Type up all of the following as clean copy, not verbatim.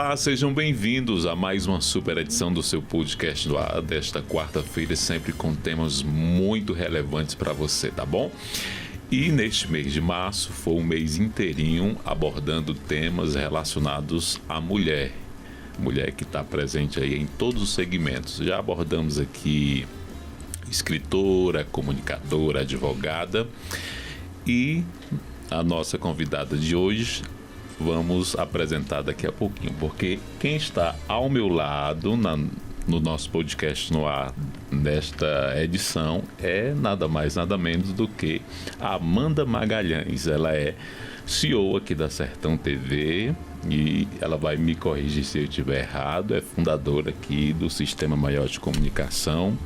Olá, sejam bem-vindos a mais uma super edição do seu podcast do ar desta quarta-feira, sempre com temas muito relevantes para você, tá bom? E neste mês de março foi um mês inteirinho abordando temas relacionados à mulher. Mulher que está presente aí em todos os segmentos. Já abordamos aqui escritora, comunicadora, advogada e a nossa convidada de hoje vamos apresentar daqui a pouquinho, porque quem está ao meu lado no nosso podcast no ar nesta edição é nada mais, nada menos do que a Amanda Magalhães. Ela é CEO aqui da Sertão TV e ela vai me corrigir se eu estiver errado, é fundadora aqui do Sistema Maior de Comunicação,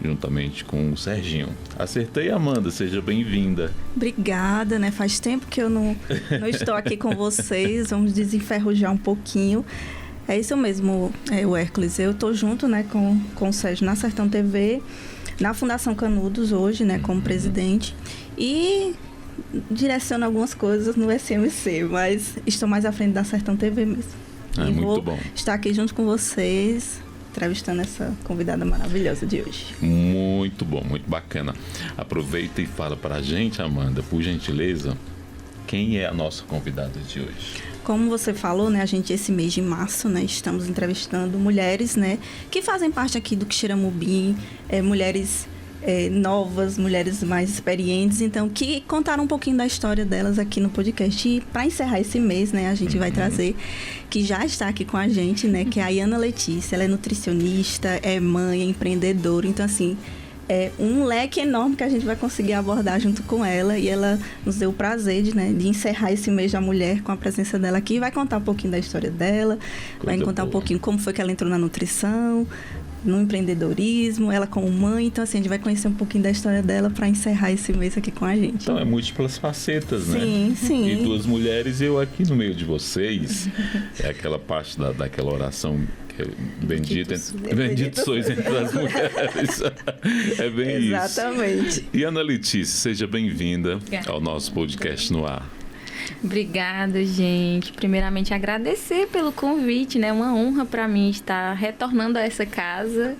juntamente com o Serginho. Acertei, Amanda, seja bem-vinda. Obrigada, né? Faz tempo que eu não estou aqui com vocês, vamos desenferrujar um pouquinho. É isso mesmo, o Hércules. Eu estou junto, né, com o Sérgio na Sertão TV, na Fundação Canudos hoje, né, como presidente, e direciono algumas coisas no SMC, mas estou mais à frente da Sertão TV mesmo. E muito vou bom estar aqui junto com vocês, entrevistando essa convidada maravilhosa de hoje. Muito bom, muito bacana. Aproveita e fala para a gente, Amanda, por gentileza, quem é a nossa convidada de hoje? Como você falou, né, a gente esse mês de março, né, estamos entrevistando mulheres, né, que fazem parte aqui do Xeramubim, mulheres novas, mulheres mais experientes, então, que contaram um pouquinho da história delas aqui no podcast. E para encerrar esse mês, né, a gente vai trazer, que já está aqui com a gente, né, que é a Ana Letícia. Ela é nutricionista, é mãe, é empreendedora, então, assim, é um leque enorme que a gente vai conseguir abordar junto com ela, e ela nos deu o prazer de encerrar esse mês da mulher com a presença dela aqui. Vai contar um pouquinho da história dela, vai contar um pouquinho como foi que ela entrou na nutrição, no empreendedorismo, ela como mãe. Então, assim, a gente vai conhecer um pouquinho da história dela para encerrar esse mês aqui com a gente. Então, é múltiplas facetas, né? Sim, sim. E duas mulheres, eu aqui no meio de vocês, é aquela parte daquela oração que é bendito sois entre as mulheres. É bem isso. Exatamente. E Ana Letícia, seja bem-vinda ao nosso podcast no ar. Obrigada, gente. Primeiramente, agradecer pelo convite, né? Uma honra para mim estar retornando a essa casa.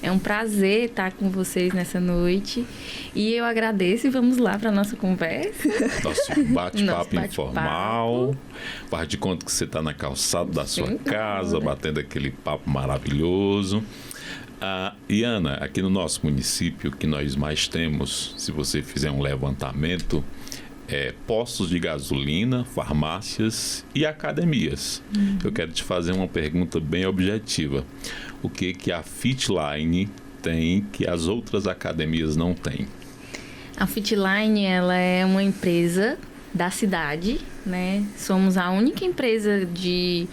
É um prazer estar com vocês nessa noite. E eu agradeço e vamos lá para a nossa conversa. Nosso bate-papo informal. Faz de conta que você está na calçada da sua casa, batendo aquele papo maravilhoso. E Ana, aqui no nosso município, o que nós mais temos, se você fizer um levantamento, postos de gasolina, farmácias e academias. Eu quero te fazer uma pergunta bem objetiva. O que a Fitline tem que as outras academias não têm? A Fitline, ela é uma empresa da cidade, né? Somos a única empresa de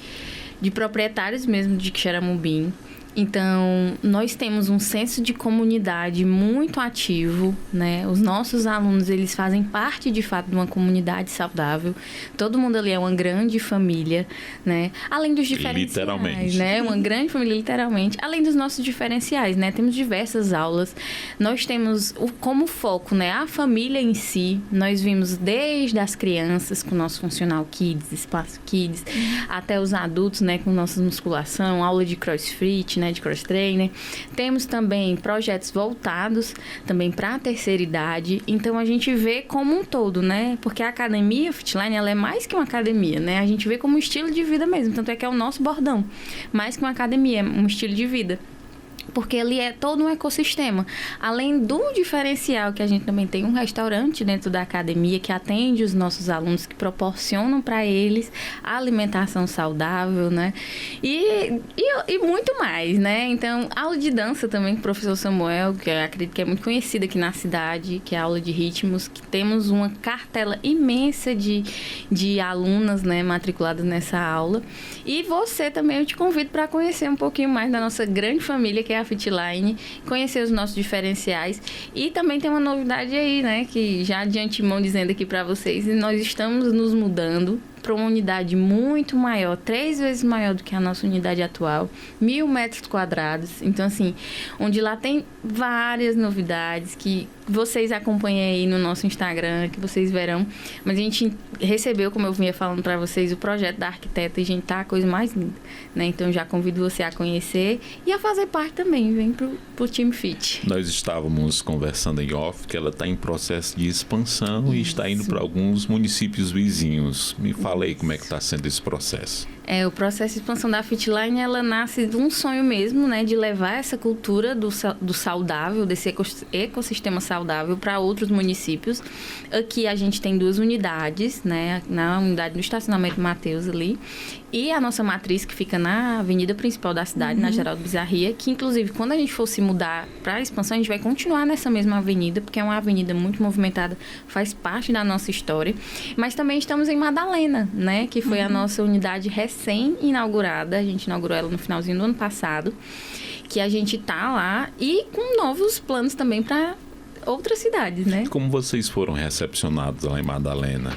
proprietários mesmo de Xeramubim. Então, nós temos um senso de comunidade muito ativo, né? Os nossos alunos, eles fazem parte, de fato, de uma comunidade saudável. Todo mundo ali é uma grande família, né? Além dos diferenciais, literalmente, né? Uma grande família, literalmente. Além dos nossos diferenciais, né? Temos diversas aulas. Nós temos como foco, né? A família em si. Nós vimos desde as crianças com o nosso funcional Kids, Espaço Kids, até os adultos, né? Com nossa musculação, aula de crossfit, né, de cross-trainer. Temos também projetos voltados também para a terceira idade. Então, a gente vê como um todo, né? Porque a academia Fitline, ela é mais que uma academia, né? A gente vê como um estilo de vida mesmo. Tanto é que é o nosso bordão. Mais que uma academia, é um estilo de vida. Porque ali é todo um ecossistema. Além do diferencial, que a gente também tem um restaurante dentro da academia que atende os nossos alunos, que proporcionam para eles a alimentação saudável, né? E muito mais, né? Então, aula de dança também com o professor Samuel, que eu acredito que é muito conhecido aqui na cidade, que é a aula de ritmos, que temos uma cartela imensa de alunas, né, matriculadas nessa aula. E você também, eu te convido para conhecer um pouquinho mais da nossa grande família, que é a Fitline, conhecer os nossos diferenciais. E também tem uma novidade aí, né, que já de antemão dizendo aqui para vocês, nós estamos nos mudando para uma unidade muito maior, 3 vezes maior do que a nossa unidade atual, 1.000 metros quadrados. Então, assim, onde lá tem várias novidades que vocês acompanhem aí no nosso Instagram, que vocês verão. Mas a gente recebeu, como eu vinha falando para vocês, o projeto da arquiteta, e a gente tá a coisa mais linda, né? Então, já convido você a conhecer e a fazer parte também. Vem pro Time Fit. Nós estávamos conversando em off que ela está em processo de expansão e está indo para alguns municípios vizinhos. Me fala aí como é que está sendo esse processo. O processo de expansão da Fitline, ela nasce de um sonho mesmo, né? De levar essa cultura do saudável, desse ecossistema saudável para outros municípios. Aqui a gente tem 2 unidades, né? Na unidade do estacionamento Mateus ali. E a nossa matriz, que fica na avenida principal da cidade, na Geraldo Bizarria, que inclusive quando a gente for se mudar para a expansão, a gente vai continuar nessa mesma avenida, porque é uma avenida muito movimentada, faz parte da nossa história. Mas também estamos em Madalena, né? Que foi a nossa unidade recém-inaugurada. A gente inaugurou ela no finalzinho do ano passado, que a gente tá lá e com novos planos também para outras cidades, né? Como vocês foram recepcionados lá em Madalena?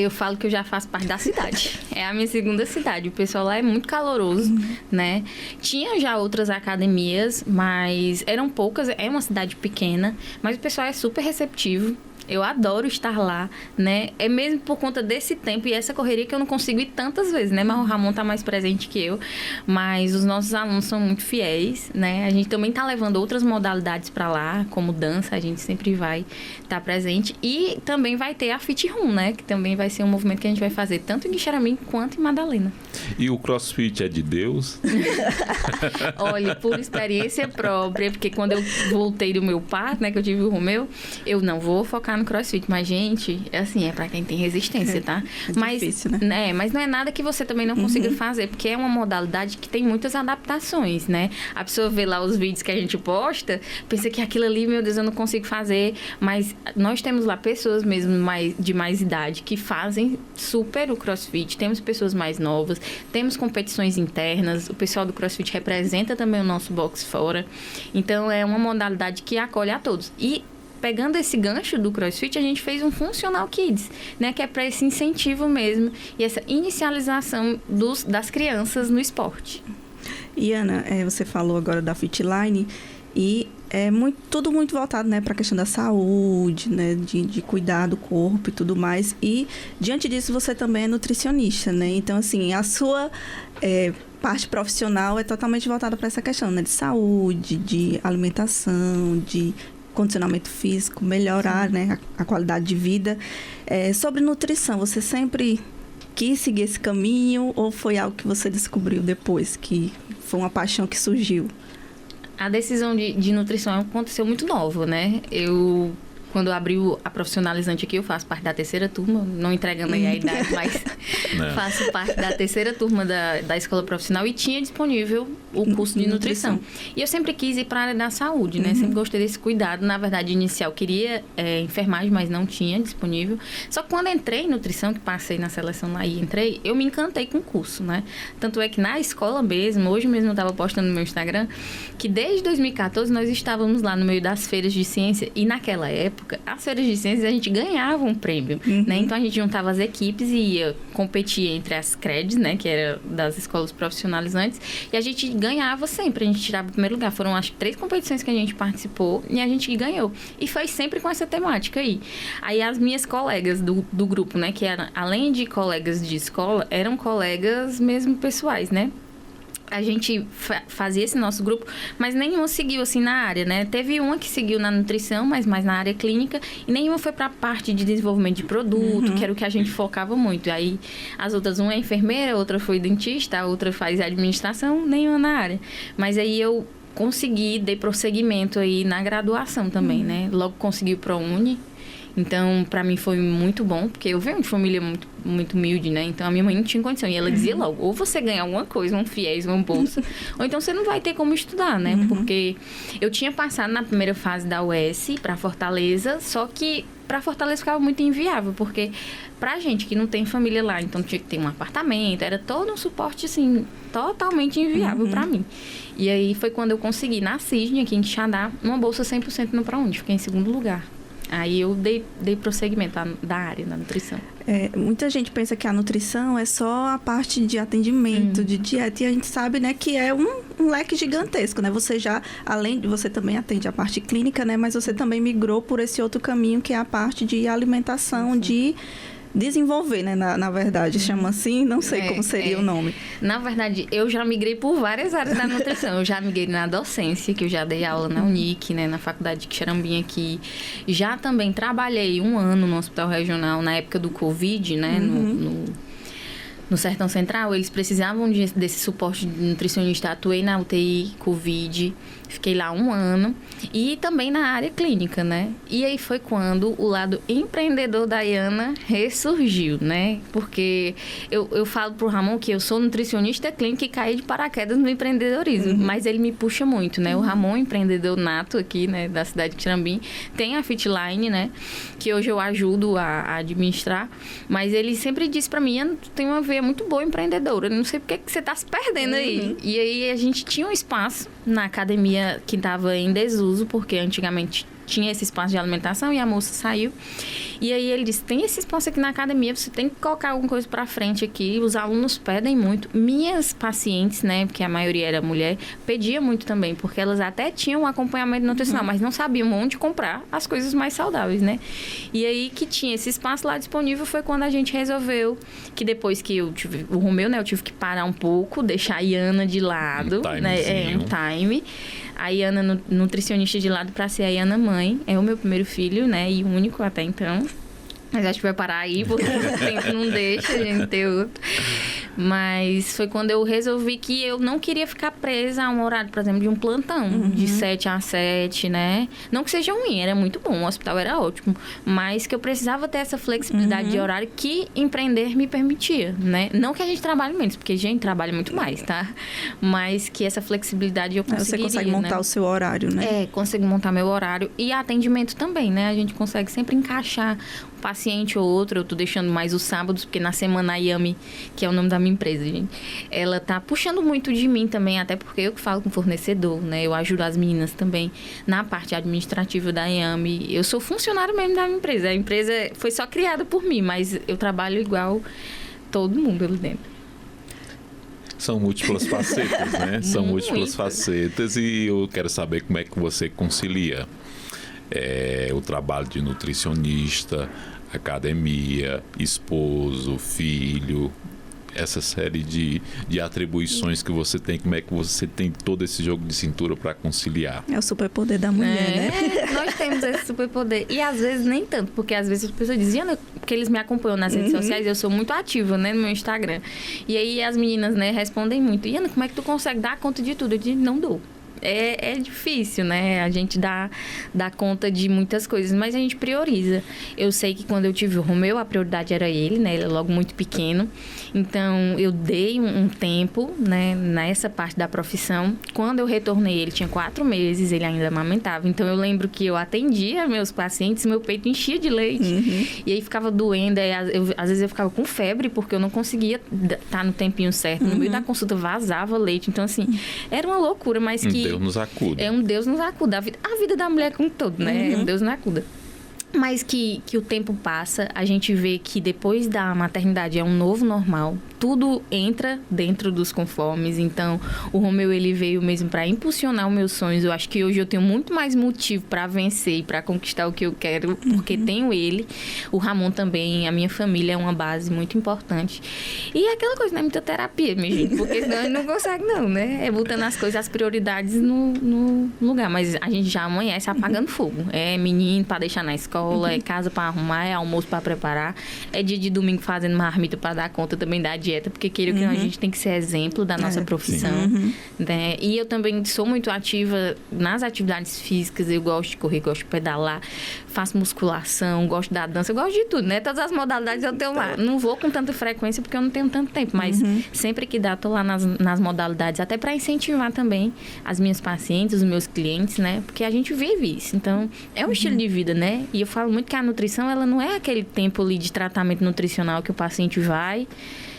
Eu falo que eu já faço parte da cidade. É a minha segunda cidade. O pessoal lá é muito caloroso, né? Tinha já outras academias, mas eram poucas. É uma cidade pequena, mas o pessoal é super receptivo. Eu adoro estar lá, né? É mesmo por conta desse tempo e essa correria que eu não consigo ir tantas vezes, né? Mas o Ramon tá mais presente que eu. Mas os nossos alunos são muito fiéis, né? A gente também tá levando outras modalidades para lá, como dança, a gente sempre vai estar presente. E também vai ter a Fit Room, né? Que também vai ser um movimento que a gente vai fazer tanto em Quixeramim quanto em Madalena. E o CrossFit é de Deus? Olha, por experiência própria, porque quando eu voltei do meu parto, né? Que eu tive o Romeu, eu não vou focar no CrossFit, mas gente, é pra quem tem resistência, tá? É difícil, né? Mas não é nada que você também não consiga fazer, porque é uma modalidade que tem muitas adaptações, né? A pessoa vê lá os vídeos que a gente posta, pensa que aquilo ali, meu Deus, eu não consigo fazer, mas nós temos lá pessoas mesmo de mais idade que fazem super o CrossFit, temos pessoas mais novas, temos competições internas, o pessoal do CrossFit representa também o nosso box fora, então é uma modalidade que acolhe a todos. E pegando esse gancho do CrossFit, a gente fez um Funcional Kids, né? Que é para esse incentivo mesmo e essa inicialização das crianças no esporte. E Ana, você falou agora da Fitline e é tudo muito voltado, né, para a questão da saúde, né, de cuidar do corpo e tudo mais. E diante disso você também é nutricionista, né? Então, assim, a sua parte profissional é totalmente voltada para essa questão, né, de saúde, de alimentação, de condicionamento físico, melhorar, né, a qualidade de vida. Sobre nutrição, você sempre quis seguir esse caminho ou foi algo que você descobriu depois, que foi uma paixão que surgiu? A decisão de nutrição aconteceu muito nova, né? Quando eu abri a profissionalizante aqui, eu faço parte da 3ª turma, não entregando aí a idade, mas faço parte da 3ª turma da escola profissional e tinha disponível o curso de nutrição. E eu sempre quis ir para a área da saúde, né? Sempre gostei desse cuidado. Na verdade, inicial, queria enfermagem, mas não tinha disponível. Só que quando entrei em nutrição, que passei na seleção lá e entrei, eu me encantei com o curso, né? Tanto é que na escola mesmo, hoje mesmo eu estava postando no meu Instagram, que desde 2014 nós estávamos lá no meio das feiras de ciência e naquela época, as feiras de ciências a gente ganhava um prêmio, né? Então a gente juntava as equipes e ia competir entre as CREDs, né? Que era das escolas profissionalizantes, e a gente ganhava sempre, a gente tirava o primeiro lugar. Foram acho que 3 competições que a gente participou e a gente ganhou. E foi sempre com essa temática aí. Aí as minhas colegas do grupo, né? Que eram, além de colegas de escola, eram colegas mesmo pessoais, né? A gente fazia esse nosso grupo, mas nenhuma seguiu assim na área, né? Teve uma que seguiu na nutrição, mas mais na área clínica, e nenhuma foi para a parte de desenvolvimento de produto, que era o que a gente focava muito. Aí as outras, uma é enfermeira, outra foi dentista, a outra faz administração, nenhuma na área. Mas aí eu consegui, dei prosseguimento aí na graduação também, né? Logo consegui o ProUni. Então, para mim foi muito bom, porque eu venho de família muito humilde, né? Então, a minha mãe não tinha condição. E ela dizia logo, ou você ganha alguma coisa, um FIES, uma bolsa, ou então você não vai ter como estudar, né? Porque eu tinha passado na primeira fase da UES para Fortaleza, só que para Fortaleza ficava muito inviável, porque pra gente que não tem família lá, então tinha que ter um apartamento, era todo um suporte, assim, totalmente inviável para mim. E aí foi quando eu consegui, na Cisne, aqui em Quixadá, uma bolsa 100% no ProUni, fiquei em segundo lugar. Aí eu dei prosseguimento da área da nutrição. Muita gente pensa que a nutrição é só a parte de atendimento, de dieta, e a gente sabe, né, que é um leque gigantesco, né? Você já, além de você também atende a parte clínica, né, mas você também migrou por esse outro caminho que é a parte de alimentação, de desenvolver, né, na verdade, chama assim, não sei como seria o nome. Na verdade, eu já migrei por várias áreas da nutrição. Eu já migrei na docência, que eu já dei aula na Unic, né, na faculdade de Xerambim aqui. Já também trabalhei 1 ano no hospital regional, na época do Covid, né, no Sertão Central. Eles precisavam desse suporte de nutricionista. Atuei na UTI Covid, fiquei lá 1 ano. E também na área clínica, né? E aí foi quando o lado empreendedor da Iana ressurgiu, né? Porque eu falo pro Ramon que eu sou nutricionista clínica e caí de paraquedas no empreendedorismo. Mas ele me puxa muito, né? O Ramon, empreendedor nato aqui, né? Da cidade de Xerambim, tem a Fitline, né? Que hoje eu ajudo a administrar. Mas ele sempre disse pra mim, Iana, tu tem uma veia muito boa empreendedora. Eu não sei porque que você tá se perdendo aí. E aí a gente tinha um espaço na academia que estava em desuso, porque antigamente tinha esse espaço de alimentação e a moça saiu. E aí ele disse, tem esse espaço aqui na academia, você tem que colocar alguma coisa pra frente aqui. Os alunos pedem muito. Minhas pacientes, né, porque a maioria era mulher, pedia muito também, porque elas até tinham um acompanhamento nutricional, mas não sabiam onde comprar as coisas mais saudáveis, né? E aí que tinha esse espaço lá disponível foi quando a gente resolveu que depois que eu tive o Romeu, né, eu tive que parar um pouco, deixar a Iana de lado, né, um time. A Iana nutricionista de lado para ser a Iana mãe. É o meu primeiro filho, né? E único até então. Mas acho que vai parar aí, porque o tempo não deixa a gente ter outro. Mas foi quando eu resolvi que eu não queria ficar presa a um horário, por exemplo, de um plantão. De 7 a 7, né? Não que seja ruim, era muito bom, o hospital era ótimo. Mas que eu precisava ter essa flexibilidade de horário que empreender me permitia, né? Não que a gente trabalhe menos, porque a gente trabalha muito mais, tá? Mas que essa flexibilidade eu conseguiria, você consegue montar o seu horário, né? Consigo montar meu horário. E atendimento também, né? A gente consegue sempre encaixar um paciente ou outro. Eu tô deixando mais os sábados, porque na semana a Yami, que é o nome da minha empresa, gente, ela tá puxando muito de mim também, até porque eu que falo com o fornecedor, né? Eu ajudo as meninas também na parte administrativa da Yami. Eu sou funcionário mesmo da minha empresa. A empresa foi só criada por mim, mas eu trabalho igual todo mundo ali dentro. São múltiplas facetas, né? São múltiplas facetas e eu quero saber como é que você concilia o trabalho de nutricionista, academia, esposo, filho, essa série de atribuições que você tem, como é que você tem todo esse jogo de cintura para conciliar? É o superpoder da mulher, né? Nós temos esse superpoder. E às vezes nem tanto, porque às vezes as pessoas dizem, porque eles me acompanham nas redes sociais, eu sou muito ativa, né, no meu Instagram. E aí as meninas, né, respondem muito, Iana, como é que tu consegue dar conta de tudo? Eu digo, não dou. É difícil, né? A gente dá conta de muitas coisas, mas a gente prioriza. Eu sei que quando eu tive o Romeu, a prioridade era ele, né? Ele é logo muito pequeno. Então, eu dei um tempo, né? Nessa parte da profissão. Quando eu retornei, ele tinha 4 meses, ele ainda amamentava. Então, eu lembro que eu atendia meus pacientes, meu peito enchia de leite. E aí ficava doendo. Aí, às vezes eu ficava com febre, porque eu não conseguia estar no tempinho certo. No meio da consulta vazava leite. Então, assim, era uma loucura, mas que... Deus nos acuda. É um Deus nos acuda. A vida da mulher como um todo, né? É um Deus nos acuda. Mas que o tempo passa, a gente vê que depois da maternidade é um novo normal. Tudo entra dentro dos conformes. Então, o Romeu, ele veio mesmo para impulsionar os meus sonhos. Eu acho que hoje eu tenho muito mais motivo para vencer e para conquistar o que eu quero, porque tenho ele. O Ramon também, a minha família é uma base muito importante. E é aquela coisa, não é muita terapia, minha gente, porque senão a gente não consegue não, né? É botando as coisas, as prioridades no lugar. Mas a gente já amanhece apagando fogo. É menino para deixar na escola, é casa para arrumar, é almoço para preparar, é dia de domingo fazendo marmita para dar conta também da dieta, porque queira que não, a gente tem que ser exemplo da nossa profissão. Né? E eu também sou muito ativa nas atividades físicas, eu gosto de correr, gosto de pedalar, faço musculação, gosto da dança, eu gosto de tudo, né? Todas as modalidades eu tenho lá. Não vou com tanta frequência porque eu não tenho tanto tempo, mas sempre que dá, tô lá nas modalidades, até para incentivar também as minhas pacientes, os meus clientes, né? Porque a gente vive isso. Então, é um estilo de vida, né? E eu falo muito que a nutrição, ela não é aquele tempo ali de tratamento nutricional que o paciente vai,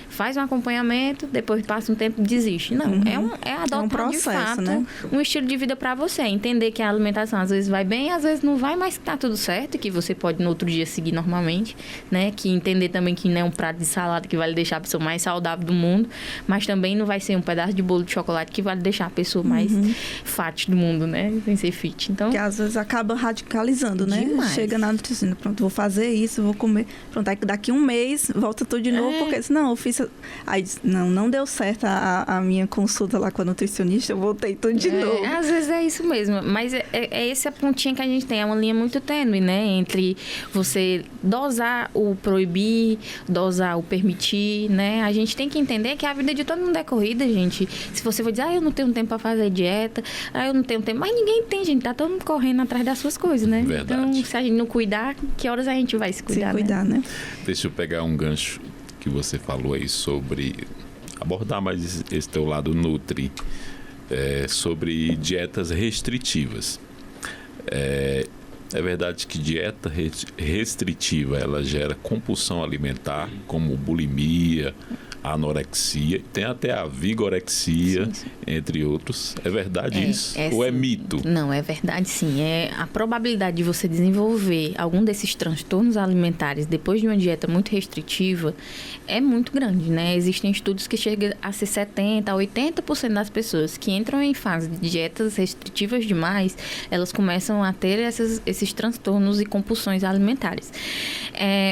faz um acompanhamento, depois passa um tempo e desiste. Não, é adotar processo, de fato, né? Um estilo de vida para você. Entender que a alimentação às vezes vai bem, às vezes não vai, mas que tá tudo certo, que você pode no outro dia seguir normalmente, né? Que entender também que não é um prato de salada que vai lhe deixar a pessoa mais saudável do mundo, mas também não vai ser um pedaço de bolo de chocolate que vai lhe deixar a pessoa mais fat do mundo, né? Sem ser fit. Então, que às vezes acaba radicalizando, né? Demais. Chega na nutricionista, pronto, vou fazer isso, vou comer. Pronto, aí daqui um mês volta tudo de novo, porque senão eu fiz... Aí não deu certo a minha consulta lá com a nutricionista, eu voltei tudo de novo. Às vezes é isso mesmo, mas é essa pontinha que a gente tem, é uma linha muito tênue, né? Entre você dosar o proibir, dosar o permitir, né? A gente tem que entender que a vida de todo mundo é corrida, gente. Se você for dizer, eu não tenho tempo para fazer dieta, eu não tenho tempo, mas ninguém tem, gente, tá todo mundo correndo atrás das suas coisas, né? Verdade. Então, se a gente não cuidar, que horas a gente vai se cuidar, né? Deixa eu pegar um gancho que você falou aí sobre abordar mais esse teu lado nutri, sobre dietas restritivas. É verdade que dieta restritiva ela gera compulsão alimentar, como bulimia, anorexia, tem até a vigorexia, sim. Entre outros. É verdade isso? Ou é mito? Não, é verdade sim. A probabilidade de você desenvolver algum desses transtornos alimentares depois de uma dieta muito restritiva é muito grande, né? Existem estudos que chegam a ser 70%, a 80% das pessoas que entram em fase de dietas restritivas demais, elas começam a ter esses transtornos e compulsões alimentares.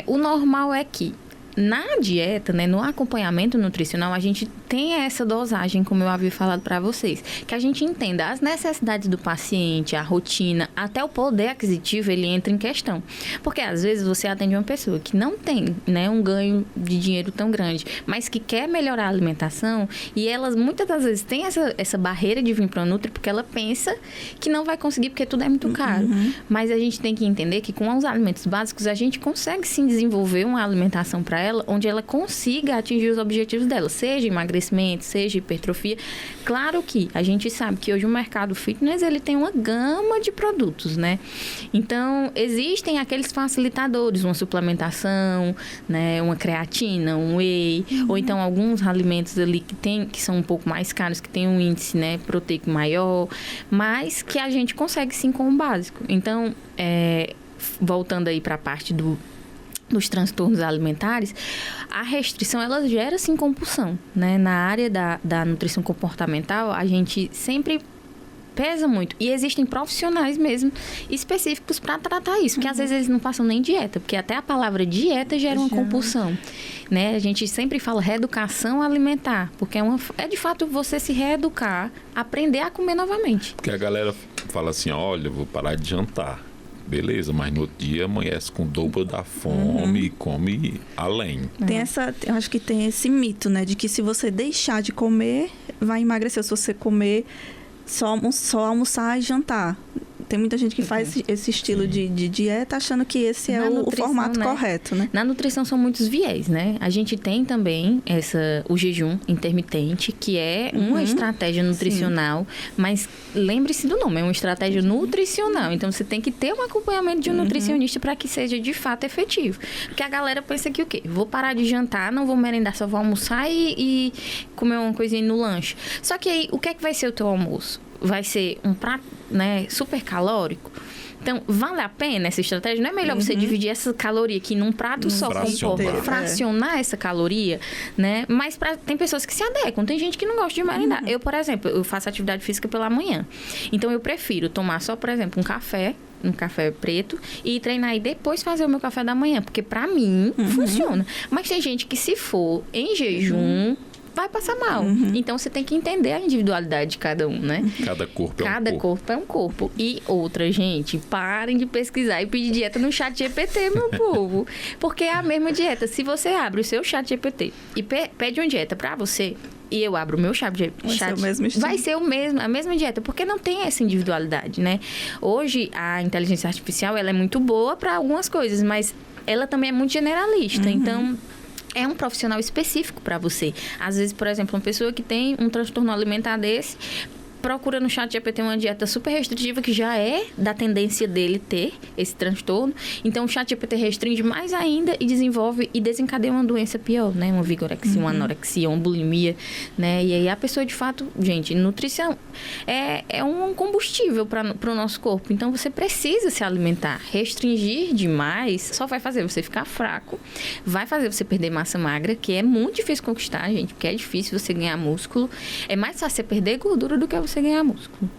O normal é que na dieta, né, no acompanhamento nutricional, a gente tem essa dosagem, como eu havia falado para vocês, que a gente entenda as necessidades do paciente, a rotina, até o poder aquisitivo, ele entra em questão. Porque às vezes você atende uma pessoa que não tem, né, um ganho de dinheiro tão grande, mas que quer melhorar a alimentação, e elas muitas das vezes têm essa barreira de vir para o Nutri, porque ela pensa que não vai conseguir, porque tudo é muito caro. Mas a gente tem que entender que com os alimentos básicos, a gente consegue sim desenvolver uma alimentação para ela, onde ela consiga atingir os objetivos dela, seja emagrecimento, seja hipertrofia. Claro que a gente sabe que hoje o mercado fitness, ele tem uma gama de produtos, né? Então, existem aqueles facilitadores, uma suplementação, né? Uma creatina, um whey, ou então alguns alimentos ali que são um pouco mais caros, que tem um índice, né, proteico maior, mas que a gente consegue sim com o básico. Então, voltando aí para a parte dos transtornos alimentares, a restrição, ela gera, sim, compulsão, né? Na área da nutrição comportamental, a gente sempre pesa muito. E existem profissionais mesmo específicos para tratar isso, porque às vezes eles não passam nem dieta, porque até a palavra dieta gera uma compulsão, né? A gente sempre fala reeducação alimentar, porque é de fato você se reeducar, aprender a comer novamente. Porque a galera fala assim, olha, eu vou parar de jantar. Beleza, mas no outro dia amanhece com o dobro da fome e come além. Eu acho que tem esse mito, né? De que se você deixar de comer, vai emagrecer. Se você comer só almoçar e jantar. Tem muita gente que faz esse estilo de dieta achando que esse é o formato, né, correto, né? Na nutrição são muitos viés, né? A gente tem também o jejum intermitente, que é uma estratégia nutricional, mas lembre-se do nome, é uma estratégia nutricional. Então, você tem que ter um acompanhamento de um nutricionista para que seja de fato efetivo. Porque a galera pensa que o quê? Vou parar de jantar, não vou merendar, só vou almoçar e comer uma coisinha no lanche. Só que aí, o que é que vai ser o teu almoço? Vai ser um prato, né, super calórico? Então, vale a pena essa estratégia? Não é melhor você dividir essa caloria aqui num prato só, fracionar essa caloria, né? Mas tem pessoas que se adequam, tem gente que não gosta de merendar. Eu, por exemplo, eu faço atividade física pela manhã. Então, eu prefiro tomar só, por exemplo, um café preto e treinar e depois fazer o meu café da manhã, porque pra mim funciona. Mas tem gente que, se for em jejum, vai passar mal. Então, você tem que entender a individualidade de cada um, né? Cada corpo é um corpo. E outra, gente, parem de pesquisar e pedir dieta no chat GPT, meu povo. Porque é a mesma dieta. Se você abre o seu chat GPT e pede uma dieta pra você, e eu abro o meu chat vai ser a mesma dieta, porque não tem essa individualidade, né? Hoje, a inteligência artificial, ela é muito boa para algumas coisas, mas ela também é muito generalista. Então, é um profissional específico para você. Às vezes, por exemplo, uma pessoa que tem um transtorno alimentar desse, procura no ChatGPT uma dieta super restritiva, que já é da tendência dele ter esse transtorno. Então, o ChatGPT restringe mais ainda e desenvolve e desencadeia uma doença pior, né? Uma vigorexia, uma anorexia, uma bulimia, né? E aí a pessoa, de fato, gente, nutrição é um combustível para o nosso corpo. Então, você precisa se alimentar. Restringir demais só vai fazer você ficar fraco, vai fazer você perder massa magra, que é muito difícil conquistar, gente, porque é difícil você ganhar músculo. É mais fácil você perder gordura do que você ganhar músculo.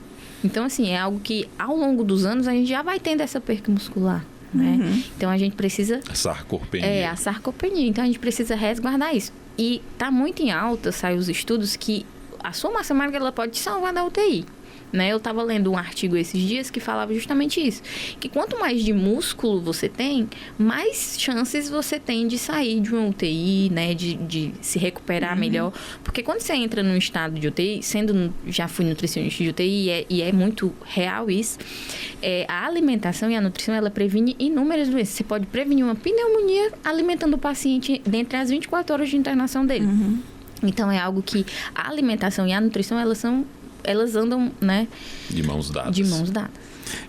Então, assim, é algo que ao longo dos anos a gente já vai tendo essa perca muscular, né? Então, a gente precisa... A sarcopenia. A sarcopenia. Então, a gente precisa resguardar isso. E tá muito em alta, saem os estudos, que a sua massa magra, ela pode te salvar da UTI. Né? Eu estava lendo um artigo esses dias que falava justamente isso, que quanto mais de músculo você tem, mais chances você tem de sair de uma UTI, né? De se recuperar melhor, porque quando você entra num estado de UTI, já fui nutricionista de UTI e é muito real isso, a alimentação e a nutrição, ela previne inúmeras doenças. Você pode prevenir uma pneumonia alimentando o paciente dentre as 24 horas de internação dele. Então é algo que a alimentação e a nutrição, elas andam, né? De mãos dadas. De mãos dadas.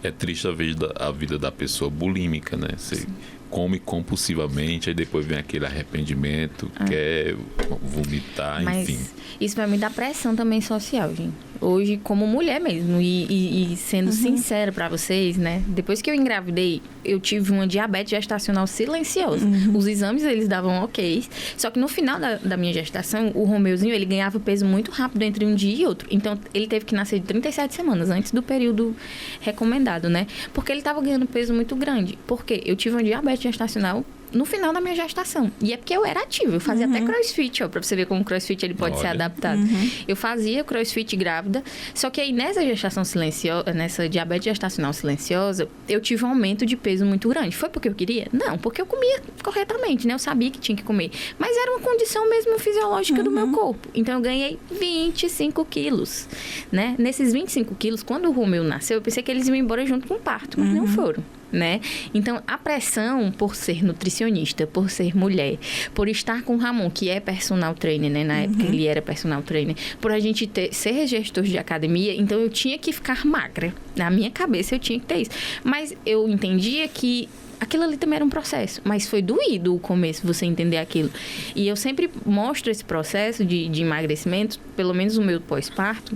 É triste a vida da pessoa bulímica, né? Você come compulsivamente, aí depois vem aquele arrependimento, quer vomitar, enfim. Mas isso vai me dar pressão também social, gente. Hoje, como mulher mesmo, e sendo sincera pra vocês, né? Depois que eu engravidei, eu tive uma diabetes gestacional silenciosa. Os exames, eles davam ok. Só que no final da minha gestação, o Romeuzinho, ele ganhava peso muito rápido entre um dia e outro. Então, ele teve que nascer de 37 semanas, antes do período recomendado, né? Porque ele tava ganhando peso muito grande. Porque eu tive uma diabetes gestacional no final da minha gestação. E é porque eu era ativa. Eu fazia até crossfit, ó, pra você ver como o crossfit ele pode ser adaptado. Eu fazia crossfit grávida, só que aí nessa gestação silenciosa, nessa diabetes gestacional silenciosa, eu tive um aumento de peso muito grande. Foi porque eu queria? Não, porque eu comia corretamente, né? Eu sabia que tinha que comer. Mas era uma condição mesmo fisiológica do meu corpo. Então eu ganhei 25 quilos, né? Nesses 25 quilos, quando o Romeu nasceu, eu pensei que eles iam embora junto com o parto, mas não foram. Né? Então, a pressão por ser nutricionista, por ser mulher, por estar com o Ramon, que é personal trainer, né? Na época ele era personal trainer, por a gente ser gestor de academia, então eu tinha que ficar magra. Na minha cabeça eu tinha que ter isso. Mas eu entendia que aquilo ali também era um processo, mas foi doído o começo, você entender aquilo. E eu sempre mostro esse processo de emagrecimento, pelo menos o meu pós-parto,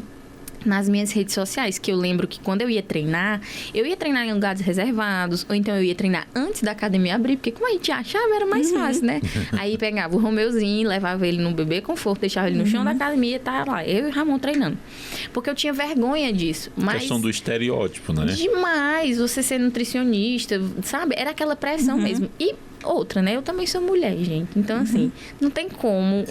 nas minhas redes sociais, que eu lembro que quando eu ia treinar em lugares reservados, ou então eu ia treinar antes da academia abrir, porque como a gente achava, era mais fácil, né? Aí pegava o Romeuzinho, levava ele no bebê conforto, deixava ele no chão da academia e tava lá, eu e o Ramon treinando. Porque eu tinha vergonha disso. Mas questão do estereótipo, né? Demais, você ser nutricionista, sabe? Era aquela pressão mesmo. E outra, né? Eu também sou mulher, gente. Então, assim, não tem como...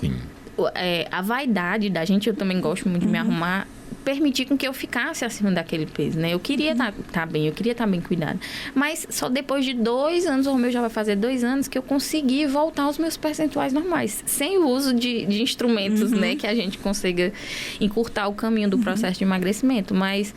a vaidade da gente, eu também gosto muito de me arrumar, permitir com que eu ficasse acima daquele peso, né? Eu queria estar bem, eu queria estar bem cuidada. Mas só depois de 2 anos, o Romeu já vai fazer 2 anos, que eu consegui voltar aos meus percentuais normais. Sem o uso de instrumentos, né? Que a gente consiga encurtar o caminho do processo de emagrecimento. Mas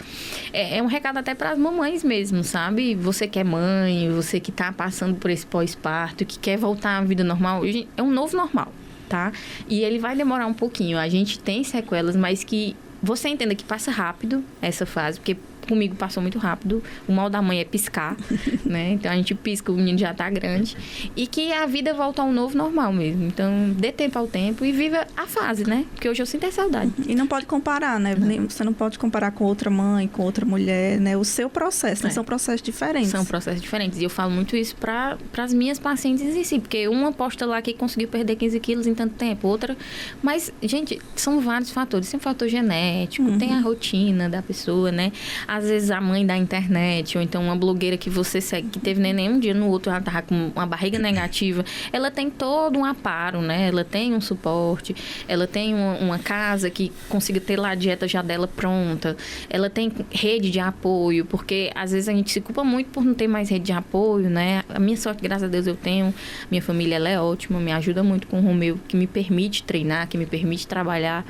é um recado até para as mamães mesmo, sabe? Você que é mãe, você que está passando por esse pós-parto, que quer voltar à vida normal, é um novo normal, tá? E ele vai demorar um pouquinho. A gente tem sequelas, mas que você entenda que passa rápido essa fase, porque comigo passou muito rápido. O mal da mãe é piscar, né? Então, a gente pisca, o menino já tá grande. E que a vida volta ao novo normal mesmo. Então, dê tempo ao tempo e viva a fase, né? Porque hoje eu sinto saudade. E não pode comparar, né? Você não pode comparar com outra mãe, com outra mulher, né? O seu processo, né? São processos diferentes. São processos diferentes. E eu falo muito isso para as minhas pacientes em si. Porque uma posta lá que conseguiu perder 15 quilos em tanto tempo, outra... Mas, gente, são vários fatores. Tem um fator genético, tem a rotina da pessoa, né? Às vezes a mãe da internet, ou então uma blogueira que você segue, que teve neném um dia no outro, ela tava com uma barriga negativa, ela tem todo um amparo, né? Ela tem um suporte, ela tem uma casa que consiga ter lá a dieta já dela pronta, ela tem rede de apoio, porque às vezes a gente se culpa muito por não ter mais rede de apoio, né? A minha sorte, graças a Deus, eu tenho. Minha família, ela é ótima, me ajuda muito com o Romeu, que me permite treinar, que me permite trabalhar.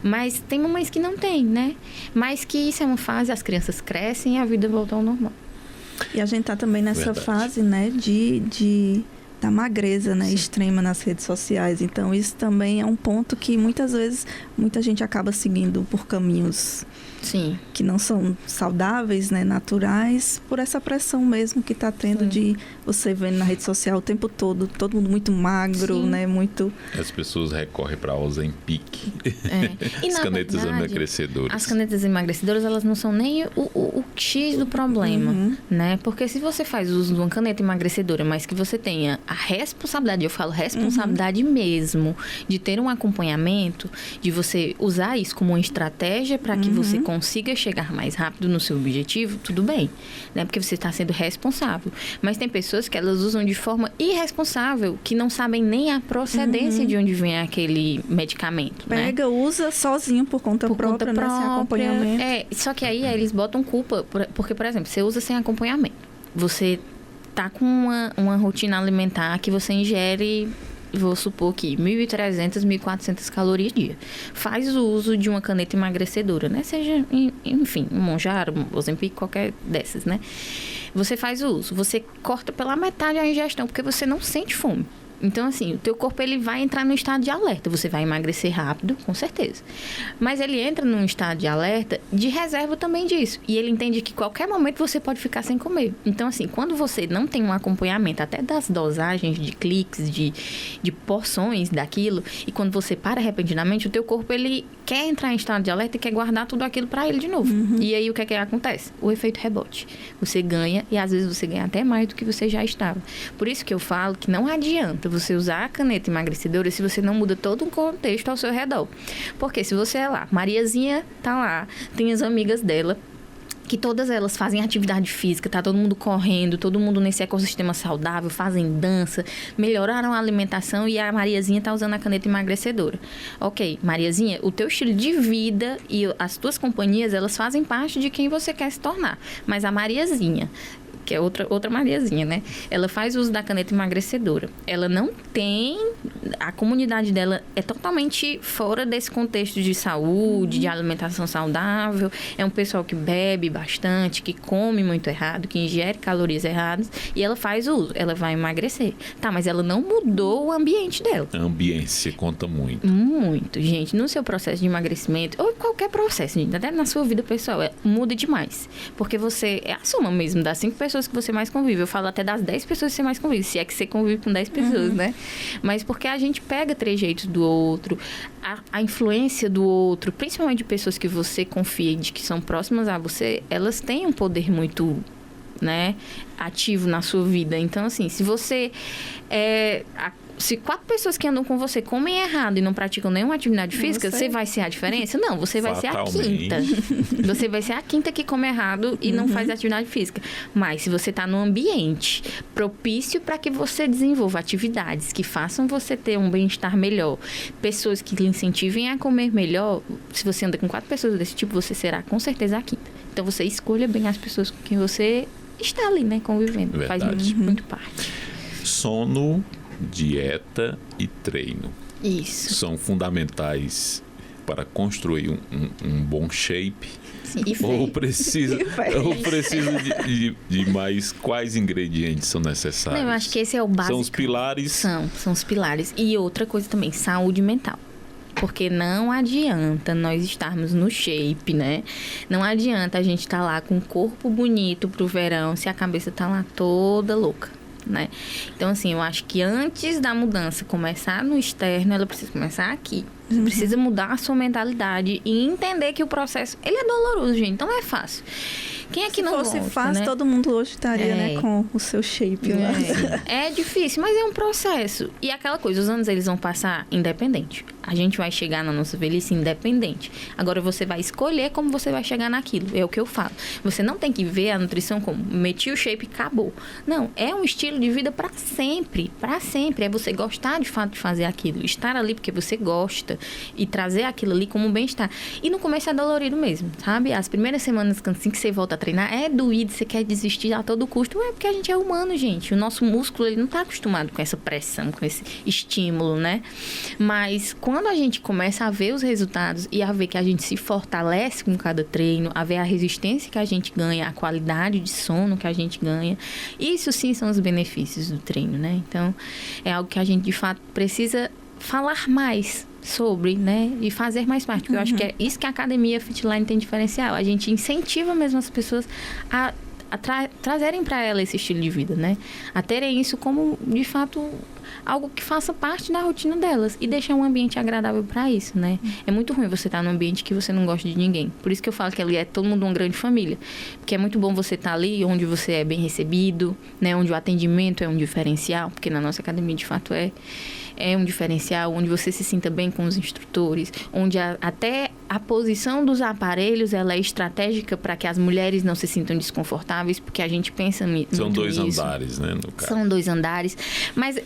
Mas tem mamães que não tem, né? Mas que isso é uma fase, as crianças crescem e a vida volta ao normal. E a gente tá também nessa fase, né, da magreza, né, extrema nas redes sociais. Então, isso também é um ponto que muitas vezes muita gente acaba seguindo por caminhos Sim. que não são saudáveis, né, naturais, por essa pressão mesmo que está tendo de você vendo na rede social o tempo todo mundo muito magro, né, muito... As pessoas recorrem para Ozempic. E, as canetas verdade, emagrecedoras. As canetas emagrecedoras, elas não são nem o X do problema, né? Porque se você faz uso de uma caneta emagrecedora, mas que você tenha a responsabilidade, eu falo responsabilidade mesmo, de ter um acompanhamento, de você usar isso como uma estratégia para que você consiga chegar mais rápido no seu objetivo, tudo bem, né? Porque você está sendo responsável. Mas tem pessoas que elas usam de forma irresponsável, que não sabem nem a procedência de onde vem aquele medicamento, Pega, né? Usa sozinho por conta própria, né? Sem acompanhamento. Só que aí eles botam culpa, porque, por exemplo, você usa sem acompanhamento. Você tá com uma rotina alimentar que você ingere, vou supor que 1.300, 1.400 calorias dia. Faz o uso de uma caneta emagrecedora, né? Seja, enfim, um Mounjaro, um Ozempic, qualquer dessas, né? Você faz o uso, você corta pela metade a ingestão, porque você não sente fome. Então, assim, o teu corpo ele vai entrar num estado de alerta. Você vai emagrecer rápido, com certeza. Mas ele entra num estado de alerta de reserva também disso. E ele entende que qualquer momento você pode ficar sem comer. Então, assim, quando você não tem um acompanhamento até das dosagens de cliques, de porções daquilo, e quando você para repentinamente, o teu corpo ele quer entrar em estado de alerta e quer guardar tudo aquilo para ele de novo. E aí, o que é que acontece? O efeito rebote. Você ganha e, às vezes, você ganha até mais do que você já estava. Por isso que eu falo que não adianta você usar a caneta emagrecedora se você não muda todo um contexto ao seu redor. Porque se você é lá, Mariazinha tá lá, tem as amigas dela, que todas elas fazem atividade física, tá todo mundo correndo, todo mundo nesse ecossistema saudável, fazem dança, melhoraram a alimentação e a Mariazinha tá usando a caneta emagrecedora. Ok, Mariazinha, o teu estilo de vida e as tuas companhias, elas fazem parte de quem você quer se tornar. Mas a Mariazinha, que é outra Mariazinha, né? Ela faz uso da caneta emagrecedora. Ela não tem... A comunidade dela é totalmente fora desse contexto de saúde, de alimentação saudável. É um pessoal que bebe bastante, que come muito errado, que ingere calorias erradas. E ela faz uso. Ela vai emagrecer. Tá, mas ela não mudou o ambiente dela. A ambiência conta muito. Muito, gente. No seu processo de emagrecimento, ou qualquer processo, gente, até na sua vida pessoal, muda demais. Porque você... É a soma mesmo das 5 pessoas que você mais convive. Eu falo até das 10 pessoas que você mais convive, se é que você convive com 10 pessoas, né? Mas porque a gente pega trejeitos do outro, a influência do outro, principalmente de pessoas que você confia, de que são próximas a você, elas têm um poder muito, né, ativo na sua vida. Então, assim, se você se 4 pessoas que andam com você comem errado e não praticam nenhuma atividade física, você vai ser a diferença? Não, você vai ser a quinta. Você vai ser a quinta que come errado e não faz atividade física. Mas se você está num ambiente propício para que você desenvolva atividades que façam você ter um bem-estar melhor, pessoas que lhe incentivem a comer melhor, se você anda com 4 pessoas desse tipo, você será com certeza a quinta. Então você escolha bem as pessoas com quem você está ali, né, convivendo. Verdade. Faz muito parte. Sono, dieta e treino. Isso. São fundamentais para construir um bom shape. Sim, e ou precisa de mais quais ingredientes são necessários? Não, eu acho que esse é o básico. São os pilares? São os pilares. E outra coisa também, saúde mental. Porque não adianta nós estarmos no shape, né? Não adianta a gente estar lá com o corpo bonito pro verão se a cabeça tá lá toda louca, né? Então, assim, eu acho que antes da mudança começar no externo, ela precisa começar aqui. Você precisa mudar a sua mentalidade e entender que o processo, ele é doloroso, gente. Então, não é fácil. Quem é que não gosta, Se fosse fácil, né? todo mundo hoje estaria, né, com o seu shape lá. É difícil, mas é um processo. E aquela coisa, os anos eles vão passar independente. A gente vai chegar na nossa velhice independente. Agora você vai escolher como você vai chegar naquilo. É o que eu falo. Você não tem que ver a nutrição como meti o shape e acabou. Não, é um estilo de vida para sempre. Para sempre. É você gostar de fato de fazer aquilo. Estar ali porque você gosta. E trazer aquilo ali como um bem-estar. E no começo é dolorido mesmo, sabe? As primeiras semanas assim que você volta a treinar é doído, você quer desistir a todo custo. É porque a gente é humano, gente. O nosso músculo, ele não tá acostumado com essa pressão, com esse estímulo, né? Mas quando a gente começa a ver os resultados e a ver que a gente se fortalece com cada treino, a ver a resistência que a gente ganha, a qualidade de sono que a gente ganha, isso sim são os benefícios do treino, né? Então, é algo que a gente de fato precisa falar mais, sobre, né? E fazer mais parte. Porque eu acho que é isso que a Academia Fitline tem diferencial. A gente incentiva mesmo as pessoas a trazerem para ela esse estilo de vida, né? A terem isso como, de fato, algo que faça parte da rotina delas e deixar um ambiente agradável para isso, né? É muito ruim você estar num ambiente que você não gosta de ninguém. Por isso que eu falo que ali é todo mundo uma grande família. Porque é muito bom você estar ali onde você é bem recebido, né? Onde o atendimento é um diferencial, porque na nossa academia, de fato, é um diferencial, onde você se sinta bem com os instrutores, onde até a posição dos aparelhos ela é estratégica para que as mulheres não se sintam desconfortáveis, porque a gente pensa muito nisso. São 2 andares, né, no caso. São 2 andares, mas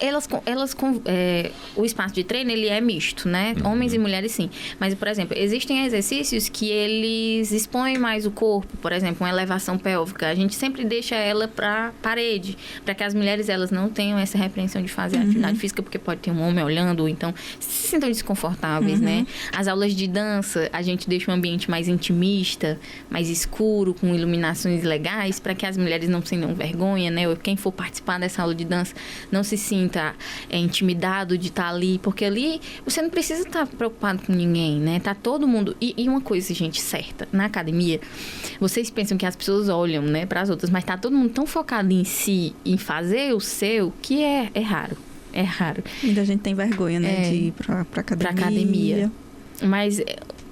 o espaço de treino ele é misto, né? Homens e mulheres sim. Mas, por exemplo, existem exercícios que eles expõem mais o corpo, por exemplo, uma elevação pélvica. A gente sempre deixa ela para parede, para que as mulheres elas não tenham essa repreensão de fazer atividade física, porque pode ter um homem olhando, ou então se sintam desconfortáveis, né? As aulas de dança, a gente deixa um ambiente mais intimista, mais escuro, com iluminações legais, para que as mulheres não sintam vergonha, né? Ou quem for participar dessa aula de dança não se sinta intimidado de estar ali, porque ali você não precisa estar preocupado com ninguém, né? Tá todo mundo... E uma coisa, gente, certa, na academia, vocês pensam que as pessoas olham, né, para as outras, mas tá todo mundo tão focado em si, em fazer o seu, que é raro. É raro. Muita gente tem vergonha, né, de ir pra academia. Pra academia. Mas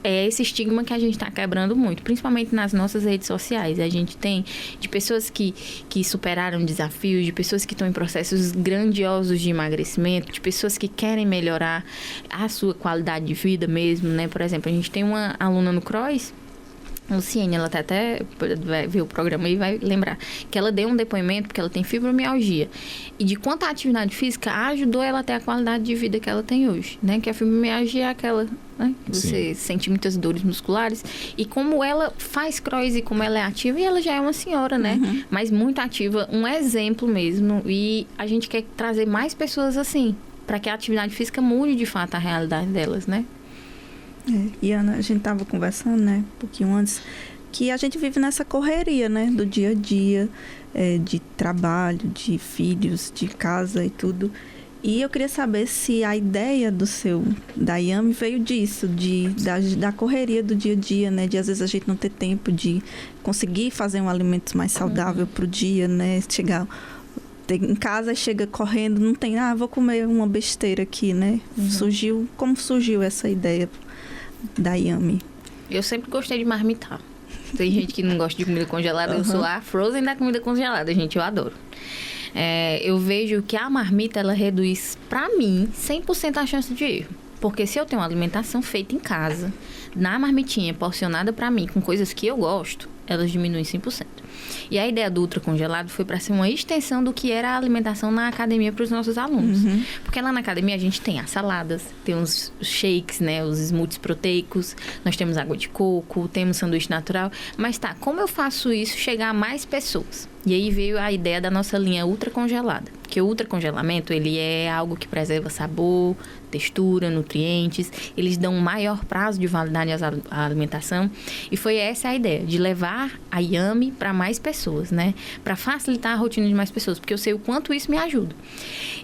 é esse estigma que a gente está quebrando muito, principalmente nas nossas redes sociais. A gente tem de pessoas que superaram desafios, de pessoas que estão em processos grandiosos de emagrecimento, de pessoas que querem melhorar a sua qualidade de vida mesmo, né? Por exemplo, a gente tem uma aluna no CROSS, Luciene, ela até vai ver o programa e vai lembrar que ela deu um depoimento porque ela tem fibromialgia e de quanto a atividade física ajudou ela a ter a qualidade de vida que ela tem hoje, né? Que a fibromialgia é aquela, né? Você sente muitas dores musculares e como ela faz CROSS e como ela é ativa, e ela já é uma senhora, né? Mas muito ativa, um exemplo mesmo, e a gente quer trazer mais pessoas assim, para que a atividade física mude de fato a realidade delas, né? E Ana, a gente estava conversando, né, um pouquinho antes, que a gente vive nessa correria, né, do dia a dia, de trabalho, de filhos, de casa e tudo. E eu queria saber se a ideia da Yami veio disso, da correria do dia a dia, né, de às vezes a gente não ter tempo de conseguir fazer um alimento mais saudável pro dia, né, chegar em casa, chega correndo, não tem, vou comer uma besteira aqui, né? Como surgiu essa ideia da Yami? Eu sempre gostei de marmitar. Tem gente que não gosta de comida congelada, eu sou a Frozen da comida congelada, gente, eu adoro. Eu vejo que a marmita, ela reduz, pra mim, 100% a chance de erro. Porque se eu tenho uma alimentação feita em casa, na marmitinha, porcionada pra mim, com coisas que eu gosto, elas diminuem 100%. E a ideia do ultracongelado foi para ser uma extensão do que era a alimentação na academia para os nossos alunos. Porque lá na academia a gente tem as saladas, tem os shakes, né, os smoothies proteicos, nós temos água de coco, temos sanduíche natural. Mas como eu faço isso chegar a mais pessoas? E aí veio a ideia da nossa linha ultracongelada. Porque o ultracongelamento, ele é algo que preserva sabor, textura, nutrientes. Eles dão um maior prazo de validade à alimentação. E foi essa a ideia, de levar a Yami para mais pessoas, né? Para facilitar a rotina de mais pessoas, porque eu sei o quanto isso me ajuda.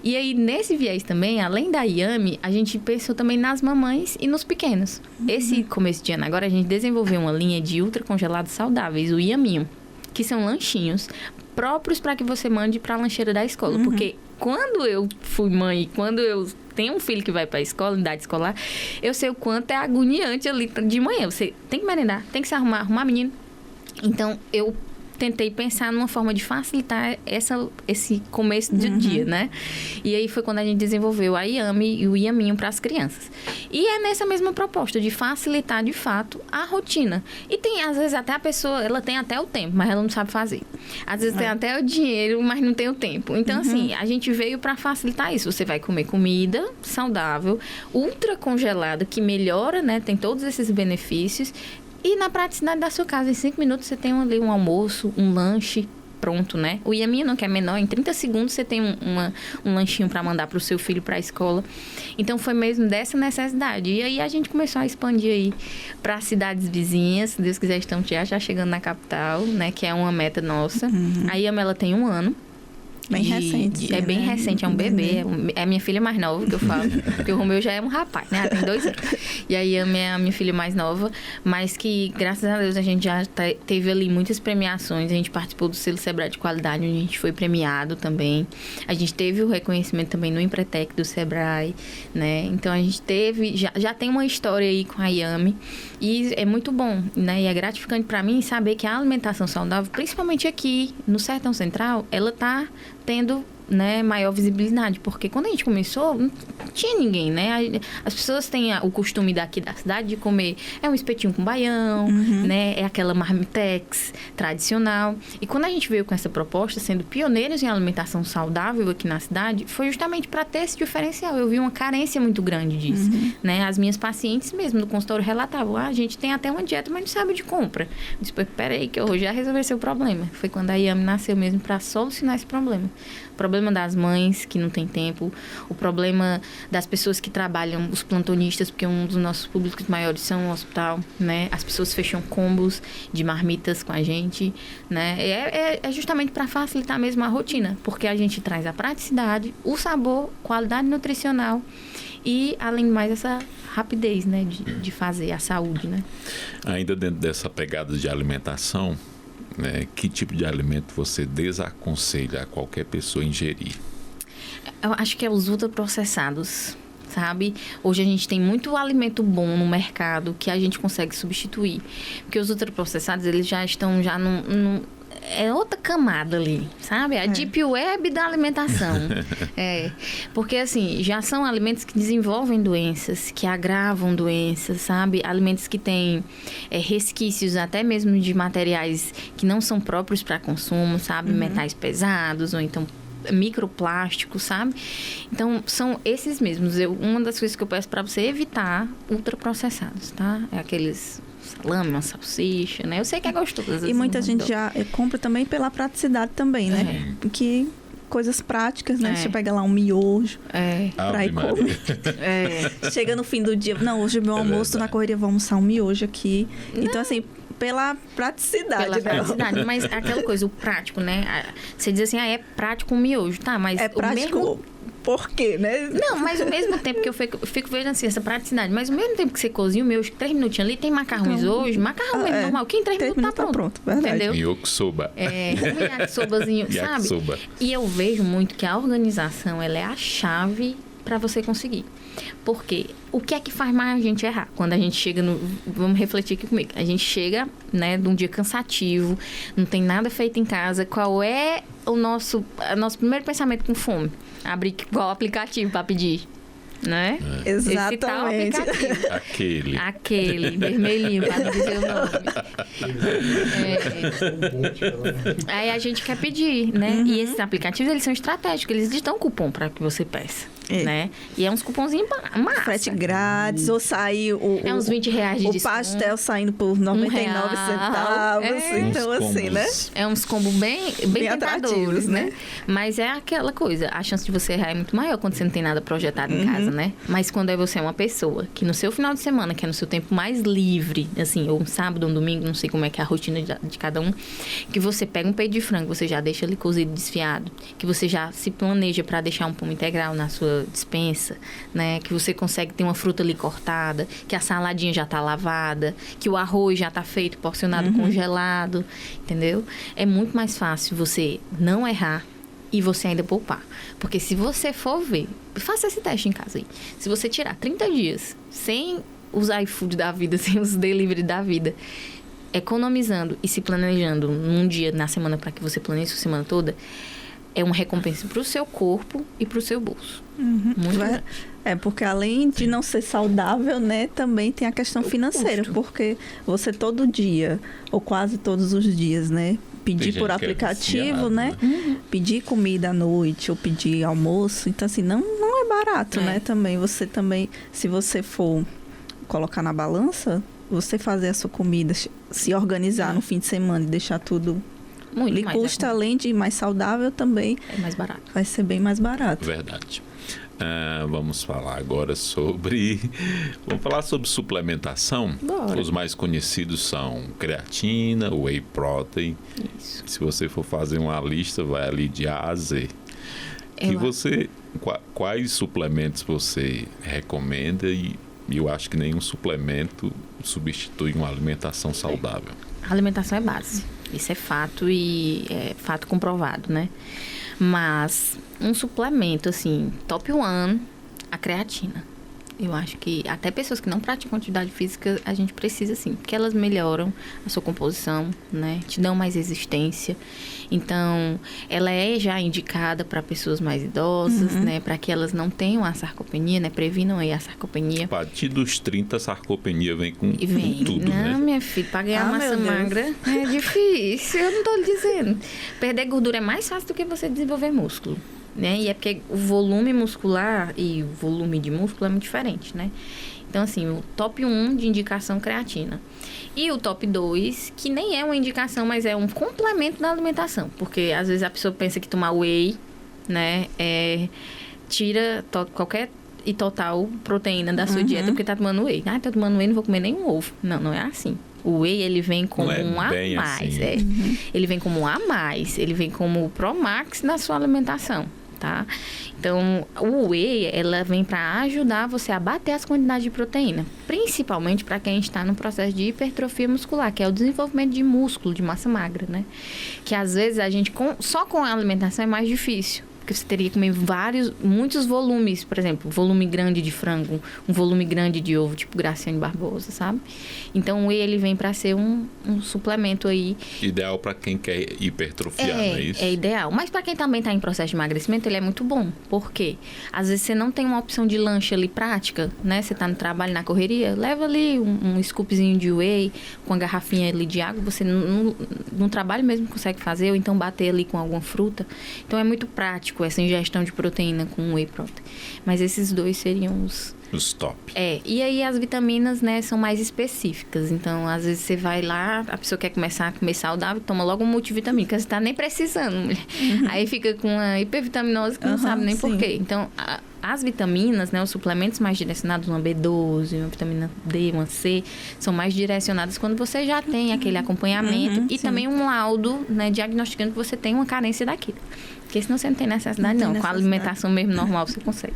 E aí, nesse viés também, além da Yami, a gente pensou também nas mamães e nos pequenos. Esse começo de ano agora, a gente desenvolveu uma linha de ultracongelados saudáveis, o Yaminho, que são lanchinhos próprios para que você mande para a lancheira da escola. Porque quando eu fui mãe e quando eu tenho um filho que vai para a escola, em idade escolar, eu sei o quanto é agoniante ali de manhã. Você tem que merendar, tem que se arrumar menino. Então, eu tentei pensar numa forma de facilitar esse começo do dia, né? E aí foi quando a gente desenvolveu a Yami e o Yaminho para as crianças. E é nessa mesma proposta de facilitar, de fato, a rotina. E tem, às vezes, até a pessoa, ela tem até o tempo, mas ela não sabe fazer. Às vezes tem até o dinheiro, mas não tem o tempo. Então, assim, a gente veio para facilitar isso. Você vai comer comida saudável, ultra congelada, que melhora, né? Tem todos esses benefícios. E na praticidade da sua casa, em 5 minutos você tem ali um almoço, um lanche pronto, né? O Yaminho, que é menor, em 30 segundos você tem um lanchinho para mandar para o seu filho para a escola. Então foi mesmo dessa necessidade. E aí a gente começou a expandir aí para cidades vizinhas. Se Deus quiser, estamos já chegando na capital, né? Que é uma meta nossa. A Yami, ela tem 1 ano. Bem recente. É bem recente, é um bebê. É a minha filha mais nova, que eu falo. Porque o Romeu já é um rapaz, né? Ela tem 2 anos. E aí a minha filha mais nova. Mas que, graças a Deus, a gente já teve ali muitas premiações. A gente participou do selo Sebrae de Qualidade, onde a gente foi premiado também. A gente teve o reconhecimento também no Empretec do Sebrae, né? Então a gente teve... Já tem uma história aí com a Yami. E é muito bom, né? E é gratificante para mim saber que a alimentação saudável, principalmente aqui no Sertão Central, ela tá tendo, né, maior visibilidade, porque quando a gente começou, não tinha ninguém, né? As pessoas têm o costume daqui da cidade de comer um espetinho com baião, né? É aquela marmitex tradicional. E quando a gente veio com essa proposta, sendo pioneiros em alimentação saudável aqui na cidade, foi justamente para ter esse diferencial. Eu vi uma carência muito grande disso, né? As minhas pacientes mesmo no consultório relatavam, a gente tem até uma dieta, mas não sabe de compra. Eu disse, peraí, que eu já resolvi seu problema. Foi quando a Yami nasceu mesmo para solucionar esse problema. O problema das mães que não tem tempo, o problema das pessoas que trabalham, os plantonistas, porque um dos nossos públicos maiores são o hospital, né? As pessoas fecham combos de marmitas com a gente, né? É justamente para facilitar mesmo a rotina, porque a gente traz a praticidade, o sabor, qualidade nutricional e, além de mais, essa rapidez, né? De fazer a saúde, né? Ainda dentro dessa pegada de alimentação, né, que tipo de alimento você desaconselha a qualquer pessoa ingerir? Eu acho que é os ultraprocessados, sabe? Hoje a gente tem muito alimento bom no mercado que a gente consegue substituir. Porque os ultraprocessados, eles já estão é outra camada ali, sabe? A deep web da alimentação. Porque assim, já são alimentos que desenvolvem doenças, que agravam doenças, sabe? Alimentos que têm resquícios até mesmo de materiais que não são próprios para consumo, sabe? Metais pesados ou então microplásticos, sabe? Então, são esses mesmos. Uma das coisas que eu peço para você é evitar ultraprocessados, tá? É aqueles salame, uma salsicha, né? Eu sei que é gostoso. E muita gente já compra também pela praticidade também, né? Porque coisas práticas, né? Você pega lá um miojo pra ir comer. Chega no fim do dia, não, hoje é meu almoço, na correria vou almoçar um miojo aqui. Não. Então, assim, pela praticidade. Mas aquela coisa, o prático, né? Você diz assim, é prático um miojo, tá? Mas é prático... o mesmo... Por quê, né? Não, mas ao mesmo tempo que eu fico vendo assim, essa praticidade, mas ao mesmo tempo que você cozinha o miojo, 3 minutinhos ali, tem macarrões hoje, macarrão mesmo normal, que em 3 minutos tá pronto. Verdade. Entendeu? Yakisoba. Um yakisobazinho, sabe? E eu vejo muito que a organização, ela é a chave para você conseguir. Porque o que é que faz mais a gente errar? Quando a gente chega no... Vamos refletir aqui comigo. A gente chega, né, de um dia cansativo, não tem nada feito em casa. Qual é o nosso primeiro pensamento com fome? Abrir qual aplicativo para pedir? Né? Exatamente. Esse tal aplicativo. Aquele, vermelhinho, para não dizer o nome. Aí a gente quer pedir, né? E esses aplicativos, eles são estratégicos, eles dão cupom para que você peça. Né? E é uns cupomzinhos massa. Frete grátis, ou sair uns 20 reais de desconto. O pastel saindo por 99 centavos. Então, assim, né? É uns combos bem tentadores, né? Mas é aquela coisa, a chance de você errar é muito maior quando você não tem nada projetado em casa, né? Mas quando você é uma pessoa que no seu final de semana, que é no seu tempo mais livre, assim, ou um sábado, um domingo, não sei como é que é a rotina de cada um, que você pega um peito de frango, você já deixa ali cozido, desfiado, que você já se planeja para deixar um pão integral na sua dispensa, né? Que você consegue ter uma fruta ali cortada, que a saladinha já tá lavada, que o arroz já tá feito, porcionado, congelado, entendeu? É muito mais fácil você não errar e você ainda poupar. Porque se você for ver, faça esse teste em casa aí. Se você tirar 30 dias sem os iFood da vida, sem os delivery da vida, economizando e se planejando num dia na semana para que você planeje a semana toda, é uma recompensa para o seu corpo e para o seu bolso. Muito grande. Porque além de não ser saudável, né, também tem a questão financeira. Custo. Porque você todo dia, ou quase todos os dias, né, pedir por aplicativo, né? Pedir comida à noite ou pedir almoço. Então, assim, não é barato, né? Também, se você for colocar na balança, você fazer a sua comida, se organizar no fim de semana e deixar tudo... Muito lhe custa, além de mais saudável, também... É mais barato. Vai ser bem mais barato. Verdade. Vamos falar agora sobre... Vamos falar sobre suplementação. Bora. Os mais conhecidos são creatina, whey protein. Isso. Se você for fazer uma lista, vai ali de A a Z. Quais suplementos você recomenda? E eu acho que nenhum suplemento substitui uma alimentação saudável. A alimentação é base. Isso é fato e é fato comprovado, né? Mas um suplemento, assim, top 1, a creatina. Eu acho que até pessoas que não praticam atividade física, a gente precisa, sim, porque elas melhoram a sua composição, né? Te dão mais resistência. Então, ela é já indicada para pessoas mais idosas, né? Para que elas não tenham a sarcopenia, né? Previnam aí a sarcopenia. A partir dos 30, a sarcopenia vem com tudo, não, né? Não, minha filha, para ganhar massa meu Deus. magra é difícil, eu não tô lhe dizendo. Perder gordura é mais fácil do que você desenvolver músculo. Né? E é porque o volume muscular e o volume de músculo é muito diferente, né? Então, assim, o top 1 de indicação creatina. E o top 2, que nem é uma indicação, mas é um complemento da alimentação. Porque, às vezes, a pessoa pensa que tomar whey, né, tira qualquer e total proteína da sua dieta porque tá tomando whey. Tô tomando whey, não vou comer nenhum ovo. Não, não é assim. O whey, ele vem como um a mais. Assim. Ele vem como um a mais. Ele vem como o Promax na sua alimentação. Tá? Então, o whey, ela vem para ajudar você a bater as quantidades de proteína, principalmente para quem está no processo de hipertrofia muscular, que é o desenvolvimento de músculo, de massa magra, né? Que às vezes a gente, só com a alimentação é mais difícil. Porque você teria que comer muitos volumes, por exemplo, volume grande de frango, um volume grande de ovo, tipo Graciane Barbosa, sabe? Então, o whey, ele vem para ser um suplemento aí. Ideal para quem quer hipertrofiar, não é isso? É ideal. Mas para quem também está em processo de emagrecimento, ele é muito bom. Por quê? Às vezes você não tem uma opção de lanche ali prática, né? Você está no trabalho, na correria, leva ali um scoopzinho de whey com a garrafinha ali de água. Você no trabalho mesmo consegue fazer, ou então bater ali com alguma fruta. Então, é muito prático essa ingestão de proteína com whey protein. Mas esses dois seriam os top. E aí as vitaminas, né, são mais específicas. Então, às vezes você vai lá, a pessoa quer começar a comer saudável, toma logo um multivitamínico, que você tá nem precisando, mulher. Aí fica com uma hipervitaminose que não sabe nem por quê. Então, as vitaminas, né, os suplementos mais direcionados, uma B12, uma vitamina D, uma C, são mais direcionados quando você já tem aquele acompanhamento e também um laudo, né, diagnosticando que você tem uma carência daquilo. Porque senão você não tem necessidade, não. Com a alimentação mesmo normal você consegue.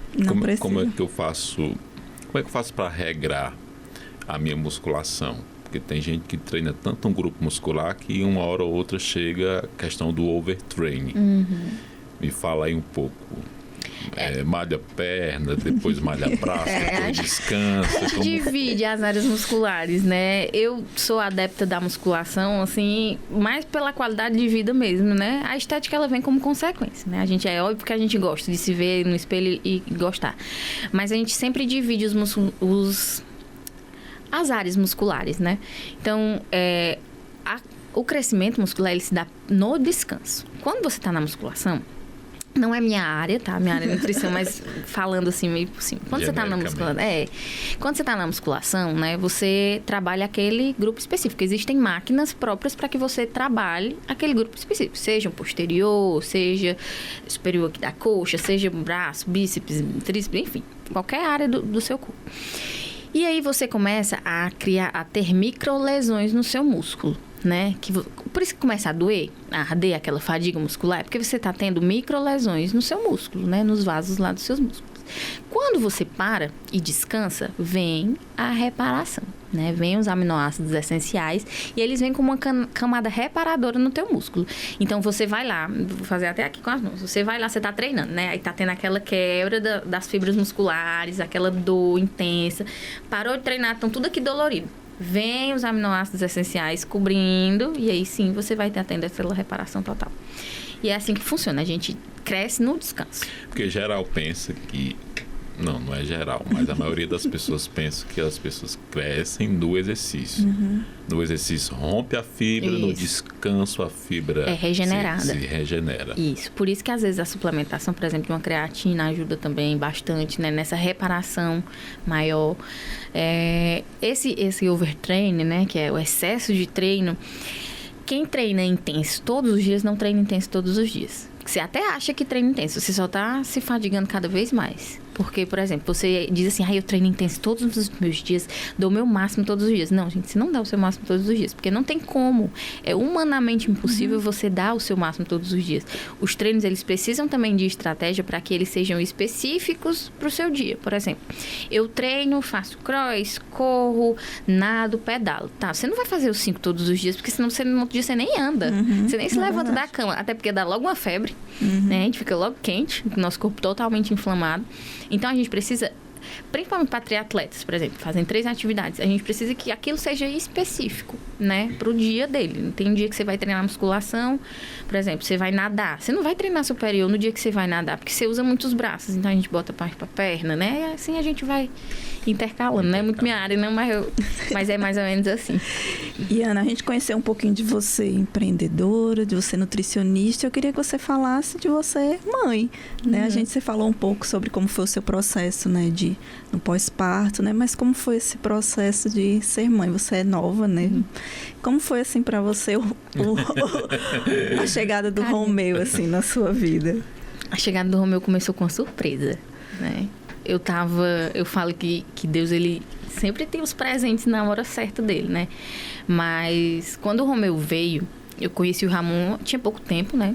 Como é que eu faço para regrar a minha musculação? Porque tem gente que treina tanto um grupo muscular que uma hora ou outra chega a questão do overtraining. Me fala aí um pouco. Malha perna, depois malha braço, depois descansa. Divide as áreas musculares, né? Eu sou adepta da musculação, assim, mais pela qualidade de vida mesmo, né? A estética, ela vem como consequência, né? É óbvio que a gente gosta de se ver no espelho e gostar. Mas a gente sempre divide as áreas musculares, né? Então, o crescimento muscular, ele se dá no descanso. Quando você está na musculação, não é minha área, tá? Minha área é nutrição, mas falando assim, meio por cima. Quando você tá na musculação, quando você tá na musculação, né, você trabalha aquele grupo específico. Existem máquinas próprias para que você trabalhe aquele grupo específico. Seja um posterior, seja superior aqui da coxa, seja braço, bíceps, tríceps, enfim. Qualquer área do seu corpo. E aí você começa a ter microlesões no seu músculo, né? Por isso que começa a doer, arder aquela fadiga muscular, é porque você está tendo microlesões no seu músculo, né? Nos vasos lá dos seus músculos. Quando você para e descansa, vem a reparação, né? Vem os aminoácidos essenciais e eles vêm com uma camada reparadora no teu músculo. Então, você vai lá, vou fazer até aqui com as mãos, você vai lá, você tá treinando, né? Aí tá tendo aquela quebra das fibras musculares, aquela dor intensa. Parou de treinar, estão tudo aqui dolorido. Vem os aminoácidos essenciais cobrindo e aí sim você vai ter tendo essa reparação total. E é assim que funciona, a gente cresce no descanso. Porque geral pensa que... Não é geral, mas a maioria das pessoas pensa que as pessoas crescem no exercício. No exercício rompe a fibra, no descanso a fibra regenerada. Se regenera. Isso, por isso que às vezes a suplementação, por exemplo, de uma creatina ajuda também bastante, né, nessa reparação maior. Esse overtraining, né, que é o excesso de treino, quem treina intenso todos os dias não treina intenso todos os dias. Você até acha que treina intenso, você só está se fadigando cada vez mais. Porque, por exemplo, você diz assim, eu treino intenso todos os meus dias, dou o meu máximo todos os dias. Não, gente, você não dá o seu máximo todos os dias, porque não tem como. É humanamente impossível você dar o seu máximo todos os dias. Os treinos, eles precisam também de estratégia para que eles sejam específicos para o seu dia. Por exemplo, eu treino, faço cross, corro, nado, pedalo. Tá, você não vai fazer os 5 todos os dias, porque senão no outro dia você nem anda. Você nem se levanta da cama. Até porque dá logo uma febre, né? A gente fica logo quente, nosso corpo totalmente inflamado. Então, a gente precisa, principalmente para triatletas, por exemplo, fazem 3 atividades, a gente precisa que aquilo seja específico, né, para o dia dele. Tem um dia que você vai treinar musculação, por exemplo, você vai nadar. Você não vai treinar superior no dia que você vai nadar, porque você usa muitos braços, então a gente bota parte para perna, né, e assim a gente vai intercalando, não é muito minha área, não, mas é mais ou menos assim. E Ana, a gente conheceu um pouquinho de você empreendedora, de você nutricionista. Eu queria que você falasse de você mãe, né? Você falou um pouco sobre como foi o seu processo, né, no pós-parto, né? Mas como foi esse processo de ser mãe? Você é nova, né? Como foi assim para você a chegada do Romeu assim na sua vida? A chegada do Romeu começou com uma surpresa, né? Eu falo que Deus, ele sempre tem os presentes na hora certa dele, né? Mas quando o Romeu veio, eu conheci o Ramon, tinha pouco tempo, né?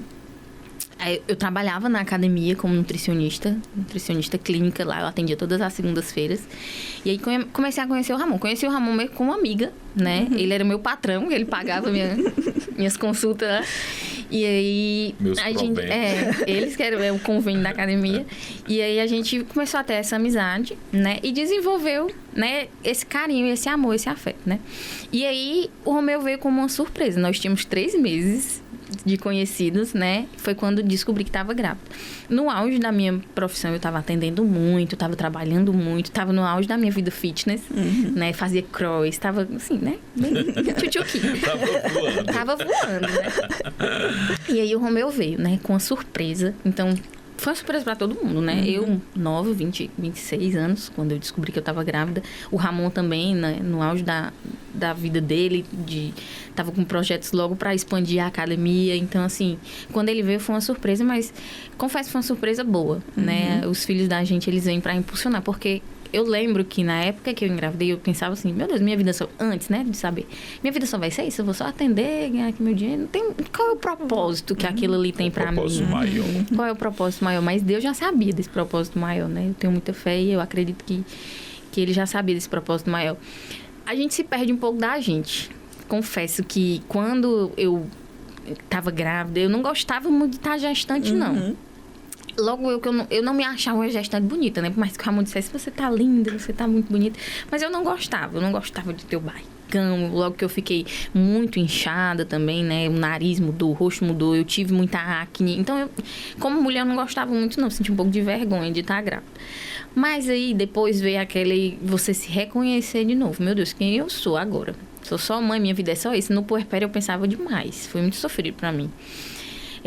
Eu trabalhava na academia como nutricionista clínica lá, eu atendia todas as segundas-feiras. E aí comecei a conhecer o Ramon. Conheci o Ramon meio como amiga, né? Ele era meu patrão, ele pagava minhas consultas lá. E aí eles que eram o convênio da academia. E aí a gente começou a ter essa amizade, né? E desenvolveu, né, esse carinho, esse amor, esse afeto, né? E aí o Romeu veio como uma surpresa. Nós tínhamos 3 meses de conhecidos, né? Foi quando descobri que estava grávida. No auge da minha profissão, eu estava atendendo muito, estava trabalhando muito, estava no auge da minha vida fitness, né? Fazia cross, estava assim, né? Bem tchutchuqui. Tava voando, né? E aí o Romeu veio, né? Com uma surpresa. Então, foi uma surpresa pra todo mundo, né? Eu, 26 anos, quando eu descobri que eu tava grávida. O Ramon também, né? No auge da vida dele, tava com projetos logo para expandir a academia. Então, assim, quando ele veio foi uma surpresa, mas confesso que foi uma surpresa boa, né? Os filhos da gente, eles vêm para impulsionar, porque eu lembro que na época que eu engravidei, eu pensava assim, meu Deus, minha vida só... Antes, né, de saber, minha vida só vai ser isso, eu vou só atender, ganhar aqui meu dinheiro. Não tem... Qual é o propósito que aquilo ali tem para mim? Maior. Qual é o propósito maior? Mas Deus já sabia desse propósito maior, né? Eu tenho muita fé e eu acredito que ele já sabia desse propósito maior. A gente se perde um pouco da gente. Confesso que quando eu estava grávida, eu não gostava muito de estar gestante, não. Logo eu não me achava uma gestante bonita, né? Por mais que o Ramon dissesse, você tá linda, você tá muito bonita. Mas eu não gostava de ter o barrigão. Logo que eu fiquei muito inchada também, né? O nariz mudou, o rosto mudou, eu tive muita acne. Então, como mulher, eu não gostava muito, não. Senti um pouco de vergonha de estar grávida. Mas aí, depois veio você se reconhecer de novo. Meu Deus, quem eu sou agora? Sou só mãe, minha vida é só isso. No puerpério eu pensava demais. Foi muito sofrido pra mim.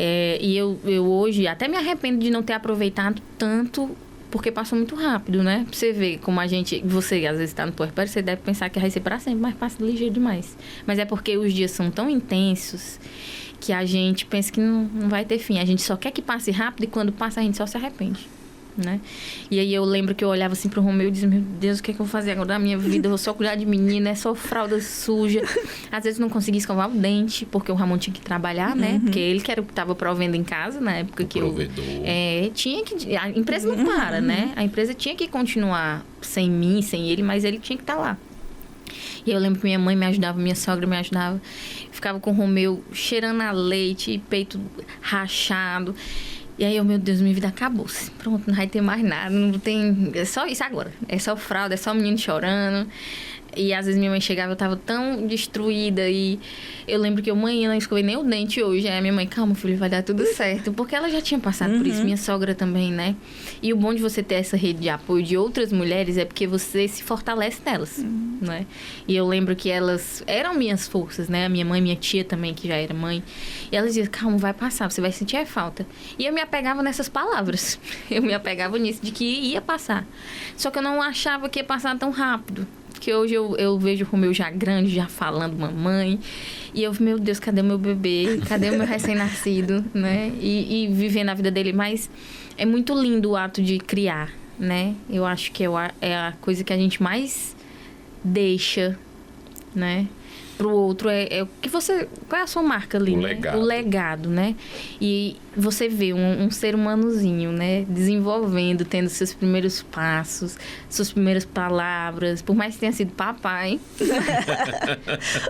E eu hoje até me arrependo de não ter aproveitado tanto, porque passou muito rápido, né? Pra você ver como você às vezes tá no puerpério, você deve pensar que vai ser pra sempre, mas passa ligeiro demais. Mas é porque os dias são tão intensos que a gente pensa que não vai ter fim. A gente só quer que passe rápido e quando passa a gente só se arrepende, né? E aí eu lembro que eu olhava assim pro Romeu e dizia, meu Deus, o que é que eu vou fazer agora da minha vida? Eu vou só cuidar de menina, é só fralda suja. Às vezes não conseguia escovar o dente, porque o Ramon tinha que trabalhar, né? Porque ele que era o que estava provendo em casa, na época que provedor. Tinha que... A empresa não para, né? A empresa tinha que continuar sem mim, sem ele, mas ele tinha que estar lá. E eu lembro que minha mãe me ajudava, minha sogra me ajudava. Ficava com o Romeu cheirando a leite, peito rachado. E aí, meu Deus, minha vida acabou-se. Pronto, não vai ter mais nada, não tem... É só isso agora. É só fralda, é só menino chorando. E às vezes minha mãe chegava, eu tava tão destruída. E eu lembro que eu não escovei nem o dente hoje. Aí a minha mãe, calma, filho, vai dar tudo certo. Porque ela já tinha passado por isso, minha sogra também, né? E o bom de você ter essa rede de apoio de outras mulheres é porque você se fortalece nelas, né? E eu lembro que elas eram minhas forças, né? A minha mãe, minha tia também, que já era mãe. E elas diziam, calma, vai passar, você vai sentir a falta. E eu me apegava nessas palavras. Eu me apegava nisso, de que ia passar. Só que eu não achava que ia passar tão rápido. Que hoje eu vejo o Romeu já grande, já falando mamãe. E eu, meu Deus, cadê o meu bebê? Cadê o meu recém-nascido, né? E vivendo a vida dele. Mas é muito lindo o ato de criar, né? Eu acho que é a coisa que a gente mais deixa, né? Pro outro é o que você... Qual é a sua marca ali, O né? legado. O legado, né? E você vê um ser humanozinho, né? Desenvolvendo, tendo seus primeiros passos, suas primeiras palavras. Por mais que tenha sido papai.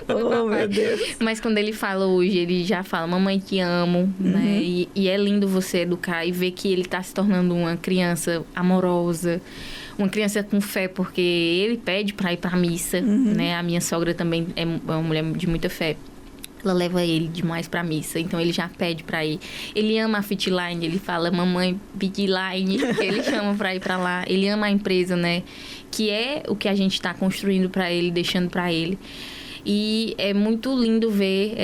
Oh, meu Deus. Mas quando ele fala hoje, ele já fala, mamãe, te amo, né? E é lindo você educar e ver que ele tá se tornando uma criança amorosa, uma criança com fé, porque ele pede para ir para missa, né? A minha sogra também é uma mulher de muita fé. Ela leva ele demais pra missa, então ele já pede pra ir. Ele ama a Fitline, ele fala, mamãe, Fitline, ele chama pra ir pra lá. Ele ama a empresa, né? Que é o que a gente tá construindo pra ele, deixando pra ele. E é muito lindo ver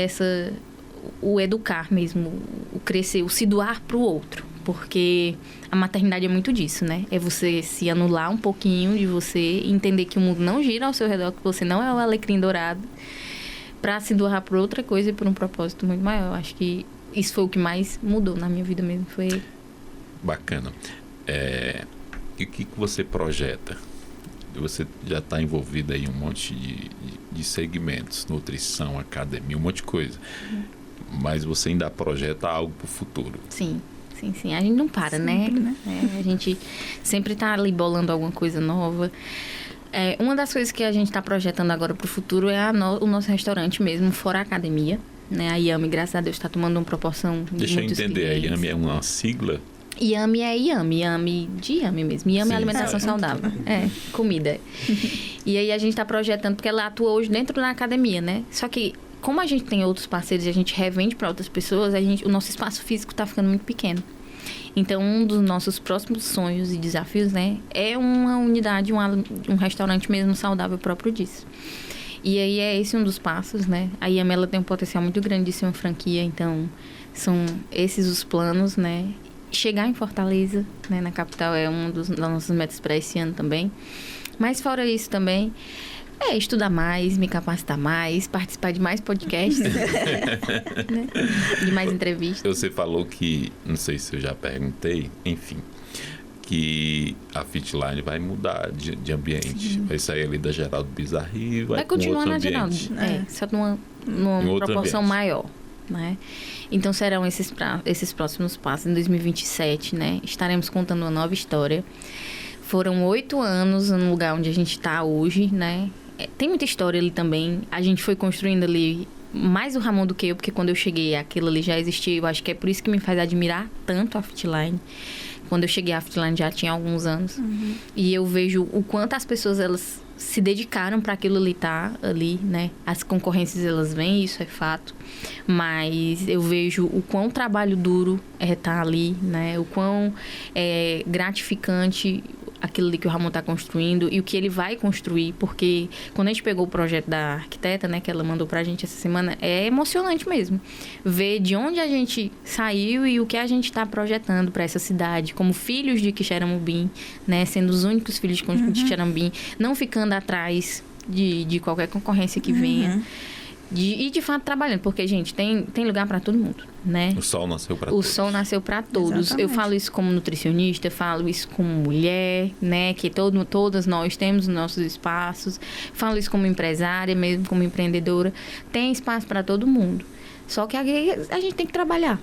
o educar mesmo, o crescer, o se doar pro outro. Porque a maternidade é muito disso, né? É você se anular um pouquinho de você, entender que o mundo não gira ao seu redor, que você não é o alecrim dourado, pra se doar por outra coisa e por um propósito muito maior. Eu acho que isso foi o que mais mudou na minha vida mesmo. Foi... Bacana. E o que você projeta? Você já está envolvida aí em um monte de segmentos, nutrição, academia, um monte de coisa. Mas você ainda projeta algo para o futuro. Sim. A gente não para, sempre, né? A gente sempre está ali bolando alguma coisa nova. Uma das coisas que a gente está projetando agora para o futuro é o nosso restaurante mesmo, fora a academia. Né? A Yami, graças a Deus, está tomando uma proporção de Deixa eu muitos entender, clientes. a Yami é uma sigla? Yami é Yami de Yami mesmo. Yami é alimentação saudável. Comida. E aí a gente está projetando, porque ela atua hoje dentro da academia, né? Só que, como a gente tem outros parceiros e a gente revende para outras pessoas, o nosso espaço físico está ficando muito pequeno. Então, um dos nossos próximos sonhos e desafios, né, é uma unidade, um restaurante mesmo saudável próprio disso. E aí é esse um dos passos, né? A Yami, ela tem um potencial muito grande de ser uma franquia, então são esses os planos, né? Chegar em Fortaleza, né, na capital, é um das nossas metas para esse ano também. Mas fora isso também, estudar mais, me capacitar mais, participar de mais podcasts, né? De mais entrevistas. Você falou que, não sei se eu já perguntei, enfim, que a Fitline vai mudar de ambiente. Sim. Vai sair ali da Geraldo Bizarri e vai continuar na Geraldo, só numa proporção ambiente maior. Né? Então serão esses próximos passos. Em 2027, né? Estaremos contando uma nova história. Foram 8 anos no lugar onde a gente está hoje, né? Tem muita história ali também. A gente foi construindo ali mais o Ramon do que eu, porque quando eu cheguei, aquilo ali já existia. Eu acho que é por isso que me faz admirar tanto a Fitline. Quando eu cheguei, a Fitline já tinha alguns anos. E eu vejo o quanto as pessoas, elas se dedicaram para aquilo ali estar ali, né? As concorrências, elas vêm, isso é fato. Mas eu vejo o quão trabalho duro é estar ali, né? O quão gratificante aquilo ali que o Ramon está construindo e o que ele vai construir, porque quando a gente pegou o projeto da arquiteta, né, que ela mandou pra gente essa semana, é emocionante mesmo ver de onde a gente saiu e o que a gente está projetando para essa cidade, como filhos de Quixeramobim, né, sendo os únicos filhos de Quixeramobim, não ficando atrás de qualquer concorrência que venha. E de fato trabalhando, porque, gente, tem lugar para todo mundo, né? O sol nasceu para todos. O sol nasceu para todos. Exatamente. Eu falo isso como nutricionista, falo isso como mulher, né? Que todas nós temos nossos espaços. Falo isso como empresária, mesmo como empreendedora. Tem espaço para todo mundo. Só que a gente tem que trabalhar,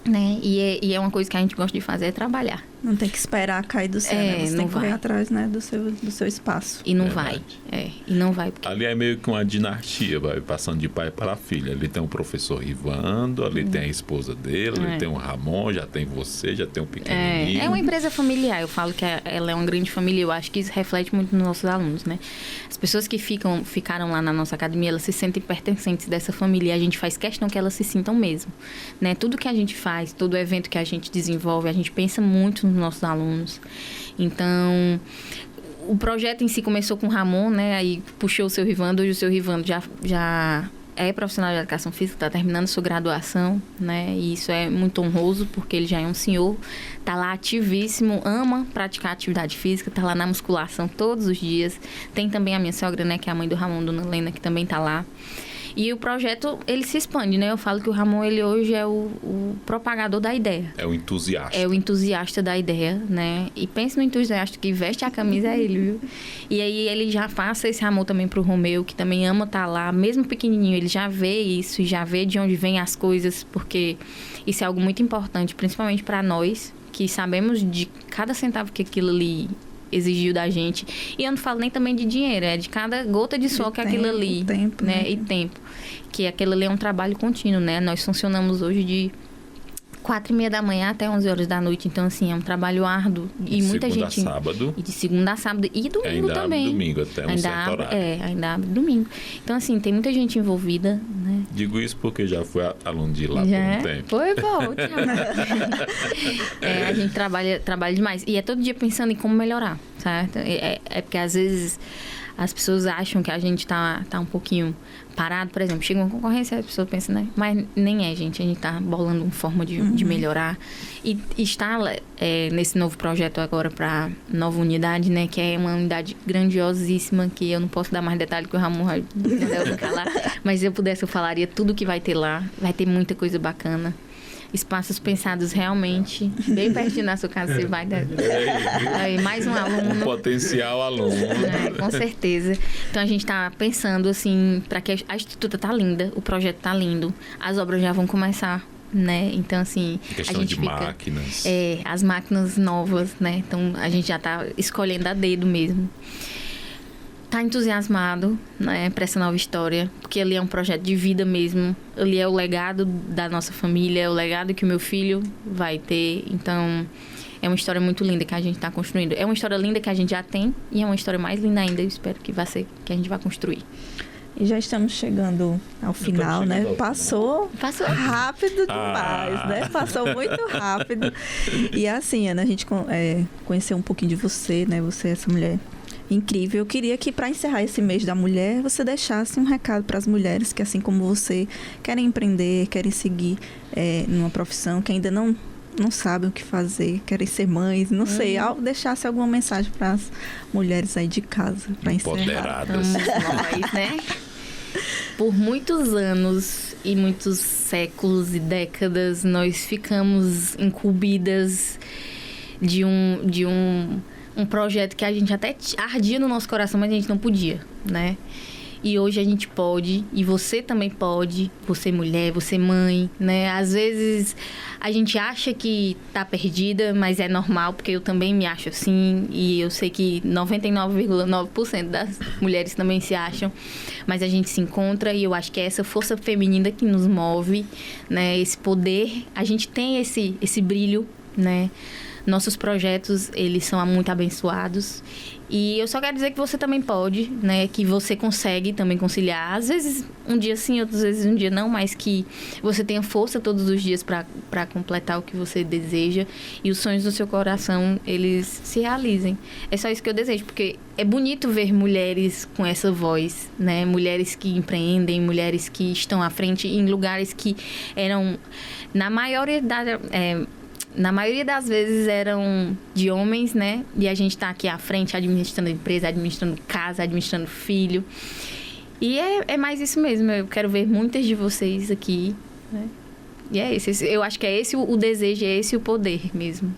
né? E é uma coisa que a gente gosta de fazer, é trabalhar. Não tem que esperar cair do céu, né? Você tem que correr atrás, né, do seu espaço. E não vai. E não vai. Porque... Ali é meio que uma dinastia, vai passando de pai para filha. Ali tem o professor Rivando, ali tem a esposa dele, ali tem o Ramon, já tem você, já tem o pequenininho. É uma empresa familiar. Eu falo que ela é uma grande família. Eu acho que isso reflete muito nos nossos alunos, né? As pessoas que ficaram lá na nossa academia, elas se sentem pertencentes dessa família. E a gente faz questão que elas se sintam mesmo, né? Tudo que a gente faz, todo evento que a gente desenvolve, a gente pensa muito nos nossos alunos. Então, o projeto em si começou com o Ramon, né? Aí puxou o seu Rivando. Hoje o seu Rivando já é profissional de educação física, está terminando sua graduação, né? E isso é muito honroso, porque ele já é um senhor, tá lá ativíssimo, ama praticar atividade física, tá lá na musculação todos os dias. Tem também a minha sogra, né? Que é a mãe do Ramon, Dona Helena, que também tá lá. E o projeto, ele se expande, né? Eu falo que o Ramon, ele hoje é o propagador da ideia. É o entusiasta. É o entusiasta da ideia, né? E pense no entusiasta que veste a camisa, é ele, viu? E aí ele já passa esse amor também pro Romeu, que também ama estar lá, mesmo pequenininho, ele já vê isso e já vê de onde vem as coisas, porque isso é algo muito importante, principalmente para nós, que sabemos de cada centavo que aquilo ali exigiu da gente. E eu não falo nem também de dinheiro, é de cada gota de suor que aquilo ali, tempo, né? E tempo. Que aquilo ali é um trabalho contínuo, né? Nós funcionamos hoje de 4h30 da manhã até 11 horas da noite. Então, assim, é um trabalho árduo. E muita segunda gente... a sábado. E de segunda a sábado. E domingo ainda também. Abre domingo até um certo horário. Ainda abre domingo. Então, assim, tem muita gente envolvida, né? Digo isso porque já fui aluno de lá Já por um tempo. Foi bom. A gente trabalha demais. E é todo dia pensando em como melhorar, certo? É porque, às vezes, as pessoas acham que a gente tá um pouquinho parado. Por exemplo, chega uma concorrência, a pessoa pensa, né? Mas nem é, gente. A gente tá bolando uma forma de melhorar. E está nesse novo projeto agora para nova unidade, né? Que é uma unidade grandiosíssima, que eu não posso dar mais detalhe que o Ramon vai falar. Mas se eu pudesse, eu falaria tudo que vai ter lá. Vai ter muita coisa bacana. Espaços pensados realmente bem pertinho da sua casa, você vai dar aí, mais um aluno. Um potencial aluno. Com certeza. Então a gente está pensando assim, para que a estrutura tá linda, o projeto tá lindo, as obras já vão começar, né? Então assim, questão a gente de fica, máquinas. As máquinas novas, né? Então a gente já tá escolhendo a dedo mesmo. Tá entusiasmado, né, para essa nova história, porque ali é um projeto de vida mesmo, ali é o legado da nossa família, é o legado que o meu filho vai ter, então é uma história muito linda que a gente está construindo. É uma história linda que a gente já tem e é uma história mais linda ainda, eu espero que vai ser, que a gente vai construir. E já estamos chegando ao final, né? Passou rápido demais, né? Passou muito rápido. E assim, Ana, a gente conheceu um pouquinho de você, né? Você é essa mulher incrível. Eu queria que, para encerrar esse mês da mulher, você deixasse um recado para as mulheres que, assim como você, querem empreender, querem seguir numa profissão, que ainda não sabem o que fazer, querem ser mães, não sei. Deixasse alguma mensagem para as mulheres aí de casa, para encerrar. Empoderadas. Nós, né? Por muitos anos e muitos séculos e décadas, nós ficamos incumbidas de um projeto que a gente até ardia no nosso coração, mas a gente não podia, né? E hoje a gente pode, e você também pode, você mulher, você mãe, né? Às vezes a gente acha que tá perdida, mas é normal, porque eu também me acho assim, e eu sei que 99,9% das mulheres também se acham, mas a gente se encontra, e eu acho que é essa força feminina que nos move, né? Esse poder, a gente tem esse brilho, né? Nossos projetos, eles são muito abençoados. E eu só quero dizer que você também pode, né? Que você consegue também conciliar. Às vezes um dia sim, outras vezes um dia não, mas que você tenha força todos os dias para completar o que você deseja. E os sonhos do seu coração, eles se realizem. É só isso que eu desejo, porque é bonito ver mulheres com essa voz, né? Mulheres que empreendem, mulheres que estão à frente em lugares que eram, na maioria das vezes eram de homens, né? E a gente tá aqui à frente administrando empresa, administrando casa, administrando filho. E é mais isso mesmo. Eu quero ver muitas de vocês aqui, né? E é esse. Eu acho que é esse o desejo, é esse o poder mesmo.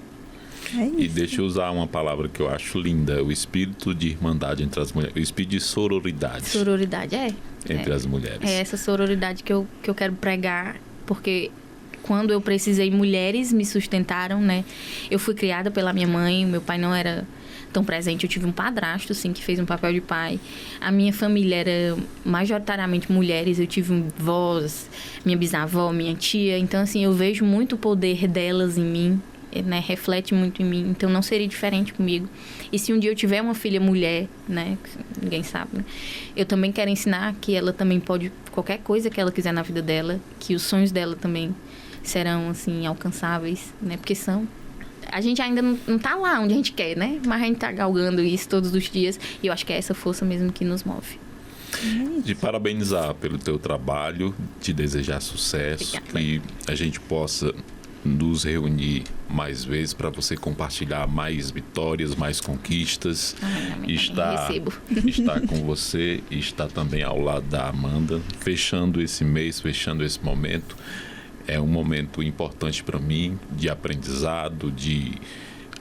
É isso. E deixa eu usar uma palavra que eu acho linda. O espírito de irmandade entre as mulheres. O espírito de sororidade. Sororidade, entre as mulheres. É essa sororidade que eu quero pregar, porque quando eu precisei, mulheres me sustentaram, né? Eu fui criada pela minha mãe, meu pai não era tão presente. Eu tive um padrasto, sim, que fez um papel de pai. A minha família era majoritariamente mulheres. Eu tive vós, minha bisavó, minha tia. Então, assim, eu vejo muito o poder delas em mim, né? Reflete muito em mim. Então, não seria diferente comigo. E se um dia eu tiver uma filha mulher, né? Ninguém sabe, né? Eu também quero ensinar que ela também pode, qualquer coisa que ela quiser na vida dela, que os sonhos dela também serão, assim, alcançáveis, né? Porque a gente ainda não tá lá onde a gente quer, né? Mas a gente tá galgando isso todos os dias. E eu acho que é essa força mesmo que nos move. De parabenizar pelo teu trabalho, te desejar sucesso. Obrigada. Que a gente possa nos reunir mais vezes para você compartilhar mais vitórias, mais conquistas. Está com você e está também ao lado da Amanda, fechando esse mês, fechando esse momento. É um momento importante para mim, de aprendizado, de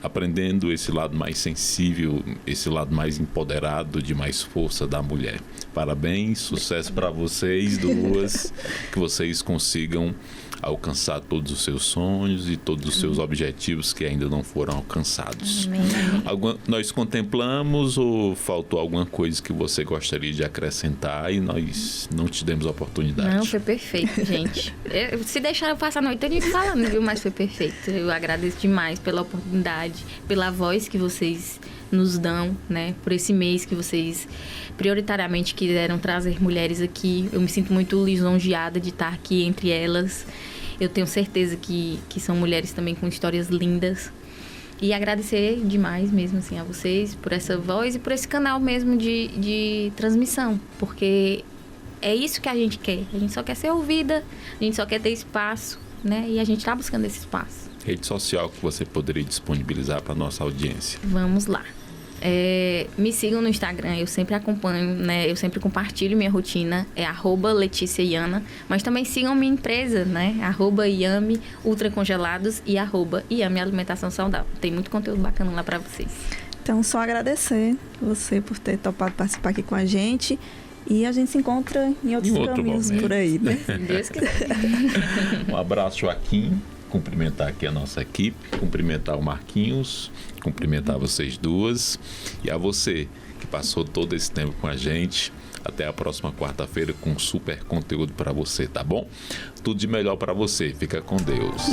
aprendendo esse lado mais sensível, esse lado mais empoderado, de mais força da mulher. Parabéns, sucesso para vocês duas, que vocês consigam alcançar todos os seus sonhos e todos os seus objetivos que ainda não foram alcançados. Nós contemplamos ou faltou alguma coisa que você gostaria de acrescentar e nós não te demos a oportunidade? Não, foi perfeito, gente. Se deixar eu passar a noite toda falando, viu? Mas foi perfeito. Eu agradeço demais pela oportunidade, pela voz que vocês nos dão, né? Por esse mês que vocês prioritariamente quiseram trazer mulheres aqui. Eu me sinto muito lisonjeada de estar aqui entre elas. Eu tenho certeza que são mulheres também com histórias lindas. E agradecer demais mesmo assim, a vocês por essa voz e por esse canal mesmo de transmissão. Porque é isso que a gente quer. A gente só quer ser ouvida, a gente só quer ter espaço, né? E a gente está buscando esse espaço. Rede social que você poderia disponibilizar para a nossa audiência? Vamos lá. Me sigam no Instagram, eu sempre acompanho, né? Eu sempre compartilho minha rotina, é @LeticiaIana, mas também sigam minha empresa, né? @Iame Ultracongelados e @Iame Alimentação Saudável. Tem muito conteúdo bacana lá para vocês. Então, só agradecer você por ter topado participar aqui com a gente. E a gente se encontra em outros caminhos por aí, né? Se Deus quiser. Um abraço, Joaquim. Cumprimentar aqui a nossa equipe, cumprimentar o Marquinhos, cumprimentar vocês duas e a você que passou todo esse tempo com a gente. Até a próxima quarta-feira com super conteúdo para você, tá bom? Tudo de melhor para você. Fica com Deus.